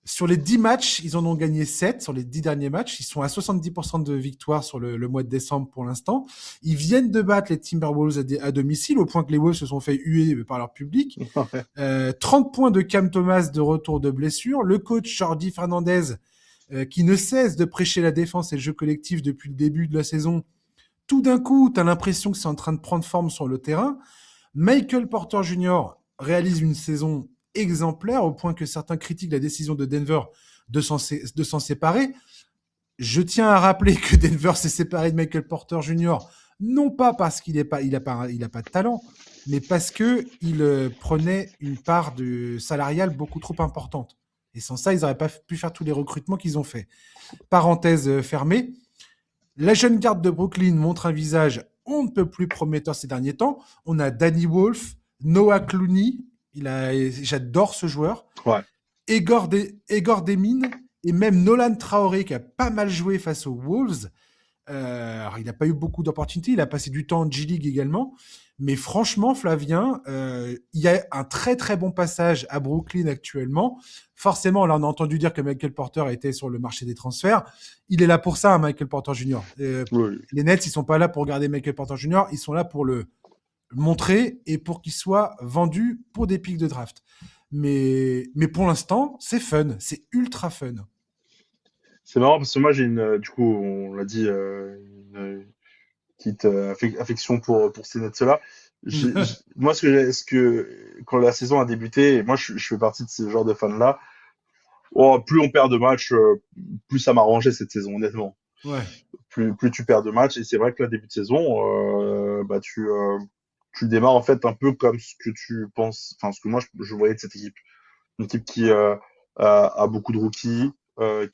Sur les 10 matchs, ils en ont gagné 7 sur les 10 derniers matchs. Ils sont à 70% de victoire sur le mois de décembre pour l'instant. Ils viennent de battre les Timberwolves à domicile, au point que les Wolves se sont fait huer par leur public. 30 points de Cam Thomas de retour de blessure. Le coach Jordi Fernandez, qui ne cesse de prêcher la défense et le jeu collectif depuis le début de la saison. Tout d'un coup, tu as l'impression que c'est en train de prendre forme sur le terrain. Michael Porter Jr. réalise une saison exemplaire au point que certains critiquent la décision de Denver de s'en séparer. Je tiens à rappeler que Denver s'est séparé de Michael Porter Jr. non pas parce qu'il n'a pas de talent, mais parce qu'il prenait une part de salariale beaucoup trop importante. Et sans ça, ils n'auraient pas pu faire tous les recrutements qu'ils ont fait. Parenthèse fermée. La jeune garde de Brooklyn montre un visage on ne peut plus prometteur ces derniers temps. On a Danny Wolf, Noah Clooney, j'adore ce joueur, Ouais. Egor Demine et même Nolan Traoré qui a pas mal joué face aux Wolves. Alors, il n'a pas eu beaucoup d'opportunités, il a passé du temps en G-League également. Mais franchement, Flavien, il y a un très très bon passage à Brooklyn actuellement. Forcément, là, on a entendu dire que Michael Porter était sur le marché des transferts. Il est là pour ça, hein, Michael Porter Jr. Oui. Les Nets, ils sont pas là pour garder Michael Porter Jr. Ils sont là pour le montrer et pour qu'il soit vendu pour des pics de draft. Mais pour l'instant, c'est fun, c'est ultra fun. C'est marrant parce que moi du coup, on l'a dit, une petite affection pour ces Nets-là. Moi, quand la saison a débuté, et moi je fais partie de ce genre de fans-là, oh, plus on perd de matchs, plus ça m'arrangeait cette saison, honnêtement. Ouais. Plus tu perds de matchs, et c'est vrai que là, début de saison, tu démarres en fait un peu comme ce que tu penses, enfin ce que moi je voyais de cette équipe. Une équipe qui a beaucoup de rookies,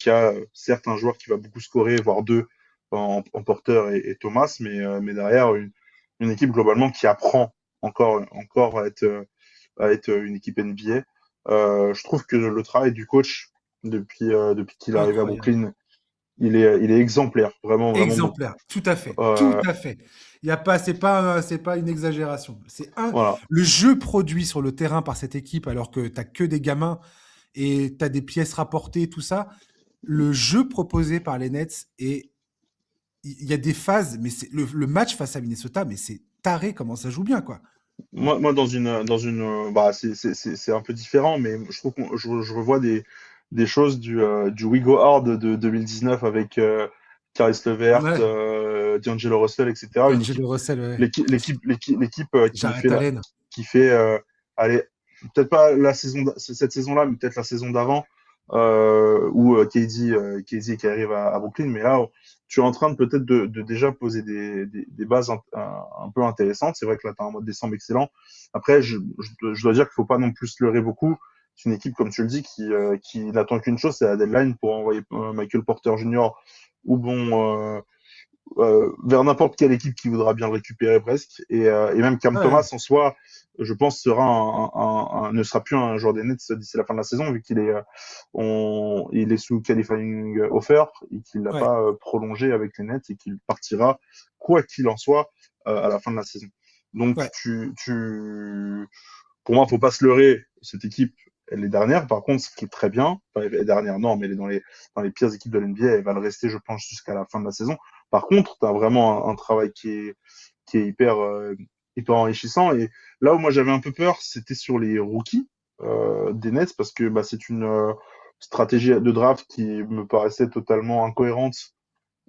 qui a certes un joueur qui va beaucoup scorer, voire deux en Porter et Thomas, mais derrière une équipe globalement qui apprend encore à être une équipe NBA. Je trouve que le travail du coach depuis qu'il est arrivé à Incroyable. Brooklyn, il est exemplaire, vraiment, vraiment bon. Exemplaire, tout à fait, tout Euh, à fait. Il y a pas, c'est pas une exagération. voilà. Le jeu produit sur le terrain par cette équipe, alors que t'as que des gamins et t'as des pièces rapportées, tout ça. le jeu proposé par les Nets est il y a des phases, mais c'est le match face à Minnesota, mais c'est taré comment ça joue bien, quoi. Moi, bah, c'est un peu différent, mais je trouve je revois des choses du We Go Hard de 2019 avec Caris LeVert, Ouais, D'Angelo Russell, etc. Une équipe, D'Angelo Russell, ouais. l'équipe Jarrett Allen. qui fait, allez, peut-être pas cette saison-là, mais peut-être la saison d'avant, où KD qui arrive à Brooklyn, mais là, tu es en train de peut-être de déjà poser des bases un peu intéressantes. C'est vrai que là, tu as un mois de décembre excellent. Après, je dois dire qu'il faut pas non plus se leurrer beaucoup. C'est une équipe, comme tu le dis, qui n'attend qu'une chose, c'est la deadline pour envoyer Michael Porter Jr. ou vers n'importe quelle équipe qui voudra bien le récupérer presque. Et même Cam Ouais, Thomas en soi, je pense, ne sera plus un joueur des Nets d'ici la fin de la saison, vu il est sous qualifying offer et qu'il n'a ouais. pas prolongé avec les Nets et qu'il partira, quoi qu'il en soit, à la fin de la saison. Donc, Ouais. pour moi, faut pas se leurrer. Cette équipe, elle est dernière. Par contre, ce qui est très bien, enfin, elle est dernière, non, mais elle est dans les pires équipes de l'NBA. Elle va le rester, je pense, jusqu'à la fin de la saison. Par contre, tu as vraiment un travail qui est hyper enrichissant. Et là où moi j'avais un peu peur, c'était sur les rookies des Nets, parce que bah, c'est une stratégie de draft qui me paraissait totalement incohérente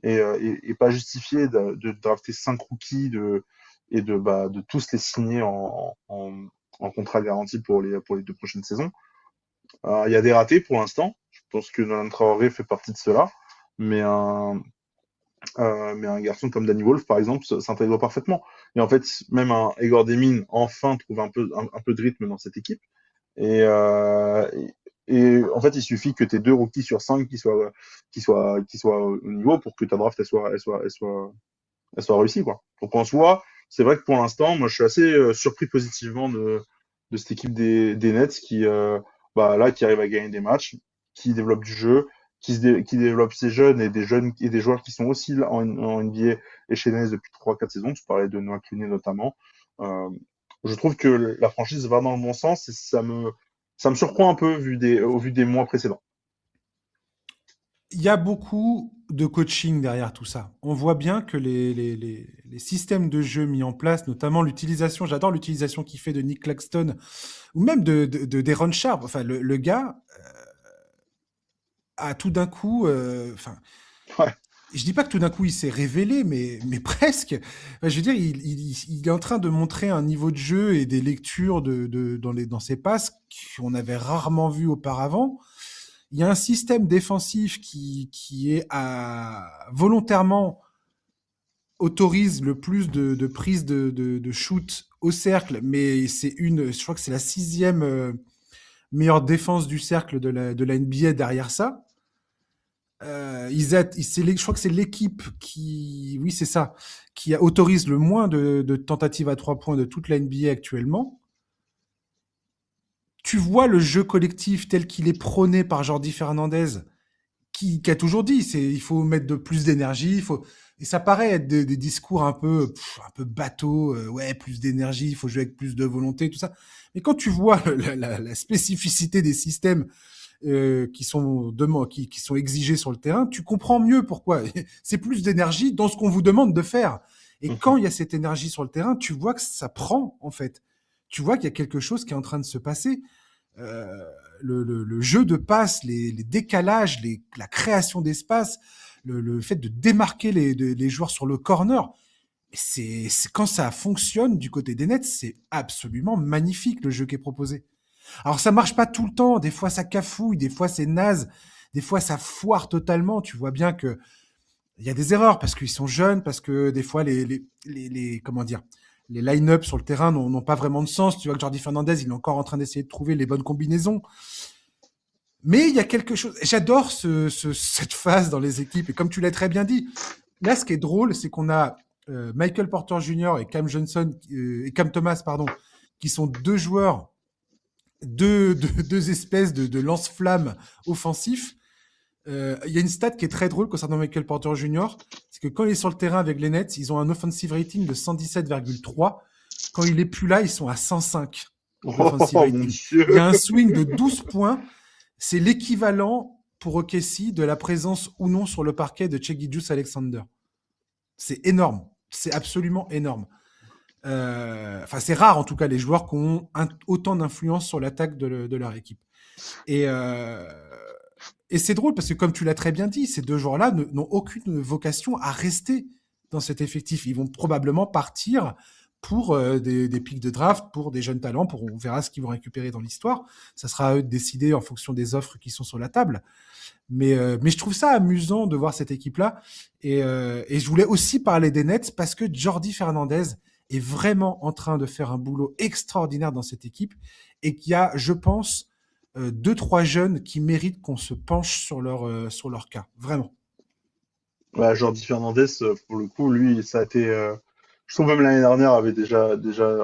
et pas justifiée de drafter 5 rookies et de tous les signer en contrat garanti pour les 2 prochaines saisons. Il y a des ratés pour l'instant. Je pense que Nolan Traoré fait partie de cela. Mais mais un garçon comme Danny Wolf, par exemple, s'intègre parfaitement. Et en fait, même un Egor Demin, enfin, trouve un peu de rythme dans cette équipe. Et, euh, et en fait, il suffit que tu aies 2 rookies sur 5 qui soient au niveau pour que ta draft elle soit réussie, quoi. Donc en soi, c'est vrai que pour l'instant, moi, je suis assez surpris positivement de cette équipe des Nets qui arrive à gagner des matchs, qui développe du jeu, qui développe ses jeunes et des joueurs qui sont aussi là en NBA et chez Nets depuis 3 4 saisons. Tu parlais de Noah Clooney notamment. Euh, je trouve que la franchise va dans le bon sens et ça me surprend un peu au vu des mois précédents. Il y a beaucoup de coaching derrière tout ça. On voit bien que les systèmes de jeu mis en place, notamment l'utilisation, j'adore l'utilisation qu'il fait de Nick Claxton, ou même de Deron Sharp. Enfin, le gars a tout d'un coup, enfin, Ouais. je dis pas que tout d'un coup il s'est révélé, mais presque. Enfin, je veux dire, il est en train de montrer un niveau de jeu et des lectures dans ses passes qu'on avait rarement vu auparavant. Il y a un système défensif qui est volontairement autorise le plus de prises de shoot au cercle, mais je crois que c'est la 6e meilleure défense du cercle de la NBA derrière ça. Je crois que c'est l'équipe oui c'est ça, qui autorise le moins de tentatives à 3 points de toute la NBA actuellement. Tu vois le jeu collectif tel qu'il est prôné par Jordi Fernandez, qui a toujours dit, il faut mettre de plus d'énergie, et ça paraît être des discours un peu bateau, ouais, plus d'énergie, il faut jouer avec plus de volonté, tout ça. Mais quand tu vois la spécificité des systèmes qui sont exigés sur le terrain, tu comprends mieux pourquoi. C'est plus d'énergie dans ce qu'on vous demande de faire. Et quand Mhm. il y a cette énergie sur le terrain, tu vois que ça prend, en fait. Tu vois qu'il y a quelque chose qui est en train de se passer. Euh, le jeu de passe, les décalages, la création d'espace, le fait de démarquer les joueurs sur le corner, quand ça fonctionne du côté des Nets, c'est absolument magnifique le jeu qui est proposé. Alors ça marche pas tout le temps, des fois ça cafouille, des fois c'est naze, des fois ça foire totalement. Tu vois bien que il y a des erreurs parce qu'ils sont jeunes, parce que des fois comment dire, les line-up sur le terrain n'ont pas vraiment de sens. Tu vois que Jordi Fernandez, il est encore en train d'essayer de trouver les bonnes combinaisons. Mais il y a quelque chose. J'adore cette phase dans les équipes. Et comme tu l'as très bien dit, là, ce qui est drôle, c'est qu'on a Michael Porter Jr. et Cam Thomas, pardon, qui sont deux joueurs, deux espèces de lance-flammes offensifs. Il y a une stat qui est très drôle concernant Michael Porter Jr. C'est que quand il est sur le terrain avec les Nets, ils ont un offensive rating de 117,3. Quand il est plus là, ils sont à 105 d'offensive Oh mon rating. Il y Dieu! a un swing de 12 points. C'est l'équivalent pour OKC de la présence ou non sur le parquet de Shai Gilgeous-Alexander. C'est énorme. C'est absolument énorme. Enfin, c'est rare en tout cas les joueurs qui ont autant d'influence sur l'attaque de leur équipe. Et c'est drôle parce que comme tu l'as très bien dit, ces deux joueurs-là n'ont aucune vocation à rester dans cet effectif. Ils vont probablement partir pour des pics de draft, pour des jeunes talents, on verra ce qu'ils vont récupérer dans l'histoire. Ça sera à eux de décider en fonction des offres qui sont sur la table. Mais je trouve ça amusant de voir cette équipe-là. Et je voulais aussi parler des Nets parce que Jordi Fernandez est vraiment en train de faire un boulot extraordinaire dans cette équipe et qu'il y a, je pense, 2-3 jeunes qui méritent qu'on se penche sur leur cas. Vraiment. Ouais, Jordi Fernandez, pour le coup, lui, ça a été. Je trouve même l'année dernière avait déjà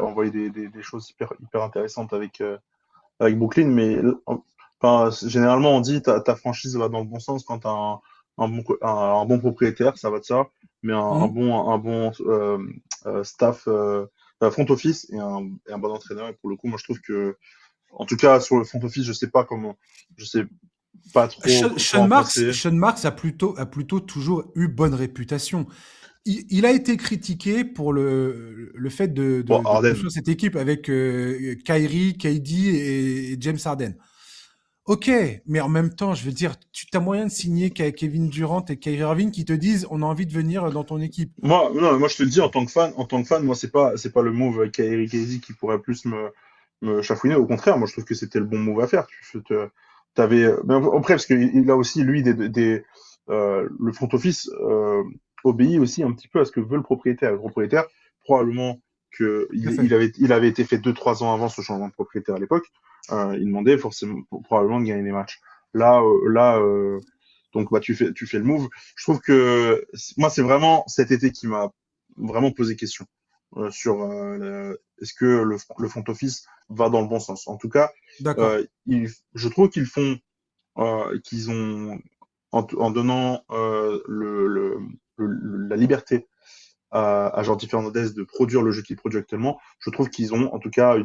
envoyé des choses hyper intéressantes avec Brooklyn, mais enfin, généralement on dit ta franchise va dans le bon sens quand tu as un bon propriétaire, ça va de ça, mais un bon staff, front office et un bon entraîneur. Et pour le coup, moi je trouve que, en tout cas sur le front office, je sais pas trop Sean quoi en penser. Marks a plutôt toujours eu bonne réputation. Il a été critiqué pour le fait Bon, de Harden, construire cette équipe avec Kyrie, KD et James Harden. Ok, mais en même temps, je veux dire, tu as moyen de signer Kevin Durant et Kyrie Irving qui te disent on a envie de venir dans ton équipe. moi, non, moi je te le dis en tant que fan, moi c'est pas le move avec Kyrie Casey qui pourrait plus me chafouiner. Au contraire, moi je trouve que c'était le bon move à faire. Mais après parce qu'il a aussi lui le front office obéit aussi un petit peu à ce que veut le propriétaire. Le propriétaire probablement que Tout à fait. il avait été fait 2-3 ans avant ce changement de propriétaire à l'époque. Il demandait forcément probablement de gagner des matchs. Là, donc bah tu fais le move. Je trouve que moi, c'est vraiment cet été qui m'a vraiment posé question sur est-ce que le front office va dans le bon sens. En tout cas, D'accord. je trouve qu'ils ont en donnant la liberté à Jordi Fernandez de produire le jeu qu'il produit actuellement, je trouve qu'ils ont en tout cas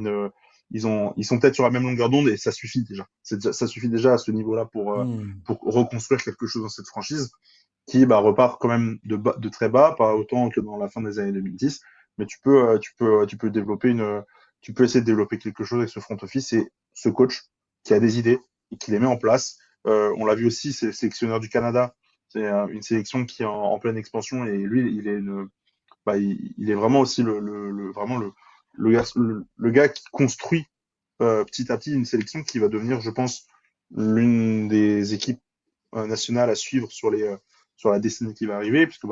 ils sont peut-être sur la même longueur d'onde et ça suffit déjà. Ça suffit déjà à ce niveau-là Hmm. pour reconstruire quelque chose dans cette franchise qui bah, repart quand même de très bas, pas autant que dans la fin des années 2010, mais tu peux essayer de développer quelque chose avec ce front office et ce coach qui a des idées et qui les met en place. On l'a vu aussi, c'est le sélectionneur du Canada. C'est une sélection qui est en pleine expansion et lui, il est vraiment aussi vraiment le gars qui construit petit à petit une sélection qui va devenir, je pense, l'une des équipes nationales à suivre sur la décennie qui va arriver, puisque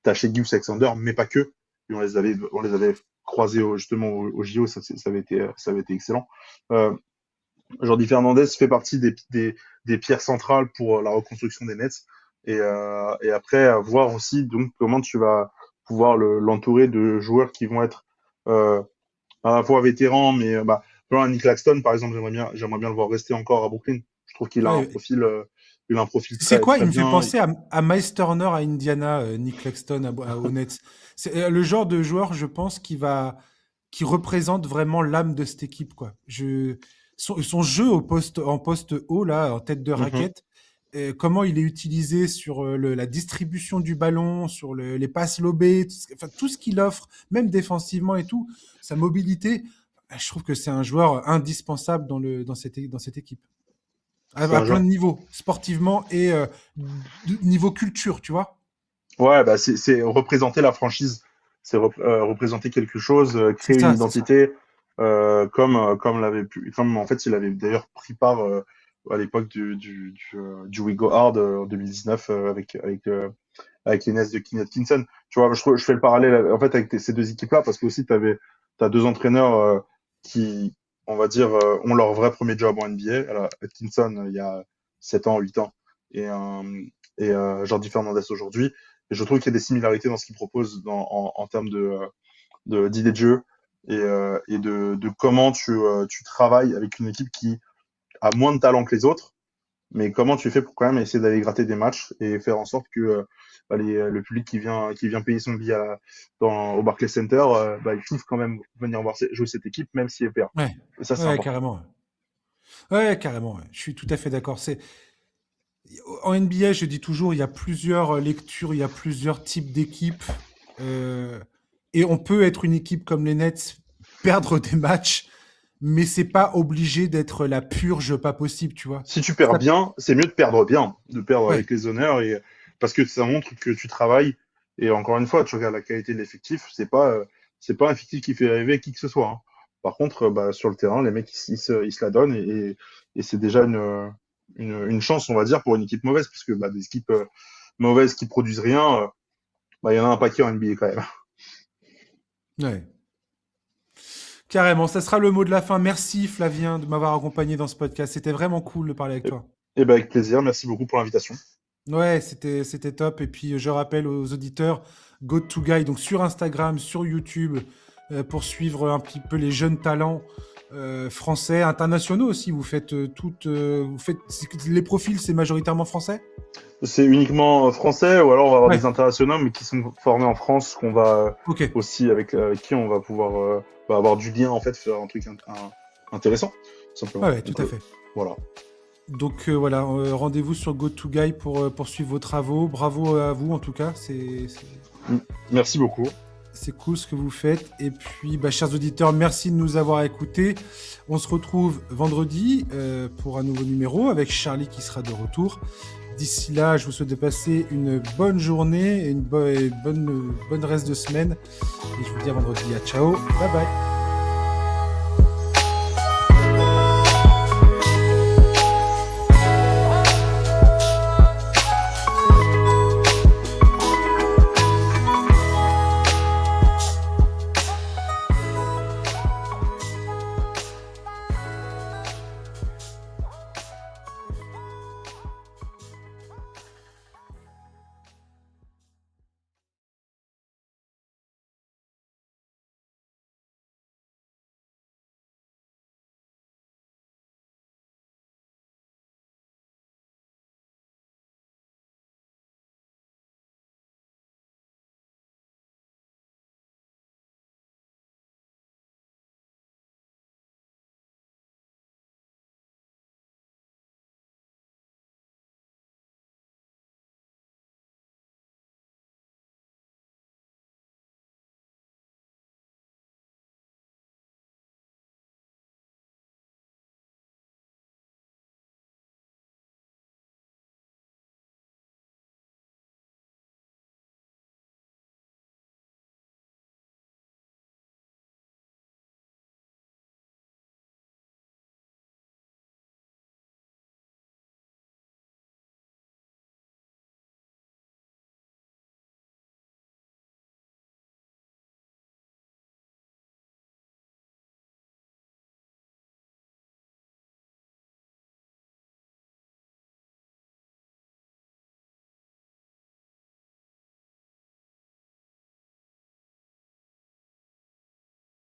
t'as chez Gibbs Alexander, mais pas que. Et on les avait croisés justement au JO, ça avait été excellent. Euh, Jordi Fernandez fait partie des pierres centrales pour la reconstruction des Nets. Et après, à voir aussi donc comment tu vas pouvoir l'entourer de joueurs qui vont être à la fois vétérans, mais un Nick Claxton, par exemple, j'aimerais bien le voir rester encore à Brooklyn. Je trouve qu'il a un Ouais. profil, C'est très, quoi? très Il me fait bien. penser à Miles Turner à Indiana, Nick Claxton aux Nets. C'est le genre de joueur, je pense, qui représente vraiment l'âme de cette équipe, quoi. Son jeu en poste haut, là, en tête de Mhm. raquette, comment il est utilisé sur la distribution du ballon, sur les passes lobées, tout ce qu'il offre, même défensivement et tout, sa mobilité, je trouve que c'est un joueur indispensable dans cette équipe. C'est À un plein joueur. de niveaux, sportivement et niveau culture, tu vois. Ouais, c'est représenter la franchise, c'est représenter quelque chose, C'est créer une ça, c'est ça. identité, comme en fait il avait d'ailleurs pris part à l'époque du We Go Hard en 2019 avec les Nets de Kenny Atkinson. Tu vois, je fais le parallèle en fait avec ces deux équipes-là parce que aussi t'as deux entraîneurs qui, on va dire, ont leur vrai premier job en NBA. Alors, Atkinson il y a 7 ans, 8 ans et, Jordi Fernandez aujourd'hui. Et je trouve qu'il y a des similarités dans ce qu'il propose en termes d'idées de jeu et de comment tu travailles avec une équipe qui a moins de talent que les autres, mais comment tu fais pour quand même essayer d'aller gratter des matchs et faire en sorte que le public qui vient payer son billet au Barclays Center, il kiffe quand même venir voir jouer cette équipe, même si elle perd. Ouais, Et ça, c'est ouais, important. carrément. Ouais, carrément. Ouais. Je suis tout à fait d'accord. En NBA, je dis toujours, il y a plusieurs lectures, il y a plusieurs types d'équipes. Et on peut être une équipe comme les Nets, perdre des matchs, mais c'est pas obligé d'être la purge pas possible, tu vois. Si tu perds Ça, bien, c'est mieux de perdre ouais, avec les honneurs, parce que ça montre que tu travailles. Et encore une fois, tu regardes la qualité de l'effectif, c'est pas un effectif qui fait rêver qui que ce soit, hein. Par contre, bah, sur le terrain, les mecs, ils se la donnent et c'est déjà une chance, on va dire, pour une équipe mauvaise, parce que bah, des équipes mauvaises qui produisent rien, bah, il y en a un paquet en NBA quand même. ouais. Carrément, ça sera le mot de la fin. Merci Flavien de m'avoir accompagné dans ce podcast. C'était vraiment cool de parler avec Et, toi. et bah, avec plaisir, merci beaucoup pour l'invitation. Ouais, c'était top. Et puis je rappelle aux auditeurs, Go2Guy, donc sur Instagram, sur YouTube, pour suivre un petit peu les jeunes talents français, internationaux aussi. Vous faites les profils, c'est majoritairement français? C'est uniquement français ou alors on va avoir Ouais. des internationaux mais qui sont formés en France qu'on va Ok. aussi avec qui on va pouvoir bah, avoir du lien en fait, faire un truc intéressant tout simplement. Ouais, ouais, tout Donc à fait. voilà. Donc voilà, rendez-vous sur Go2Guy pour suivre vos travaux. Bravo à vous en tout cas, Merci beaucoup. c'est cool ce que vous faites. Et puis, bah, chers auditeurs, merci de nous avoir écoutés. On se retrouve vendredi pour un nouveau numéro avec Charlie qui sera de retour. D'ici là, je vous souhaite de passer une bonne journée et une bonne reste de semaine. Et je vous dis à vendredi. À ciao. Bye bye.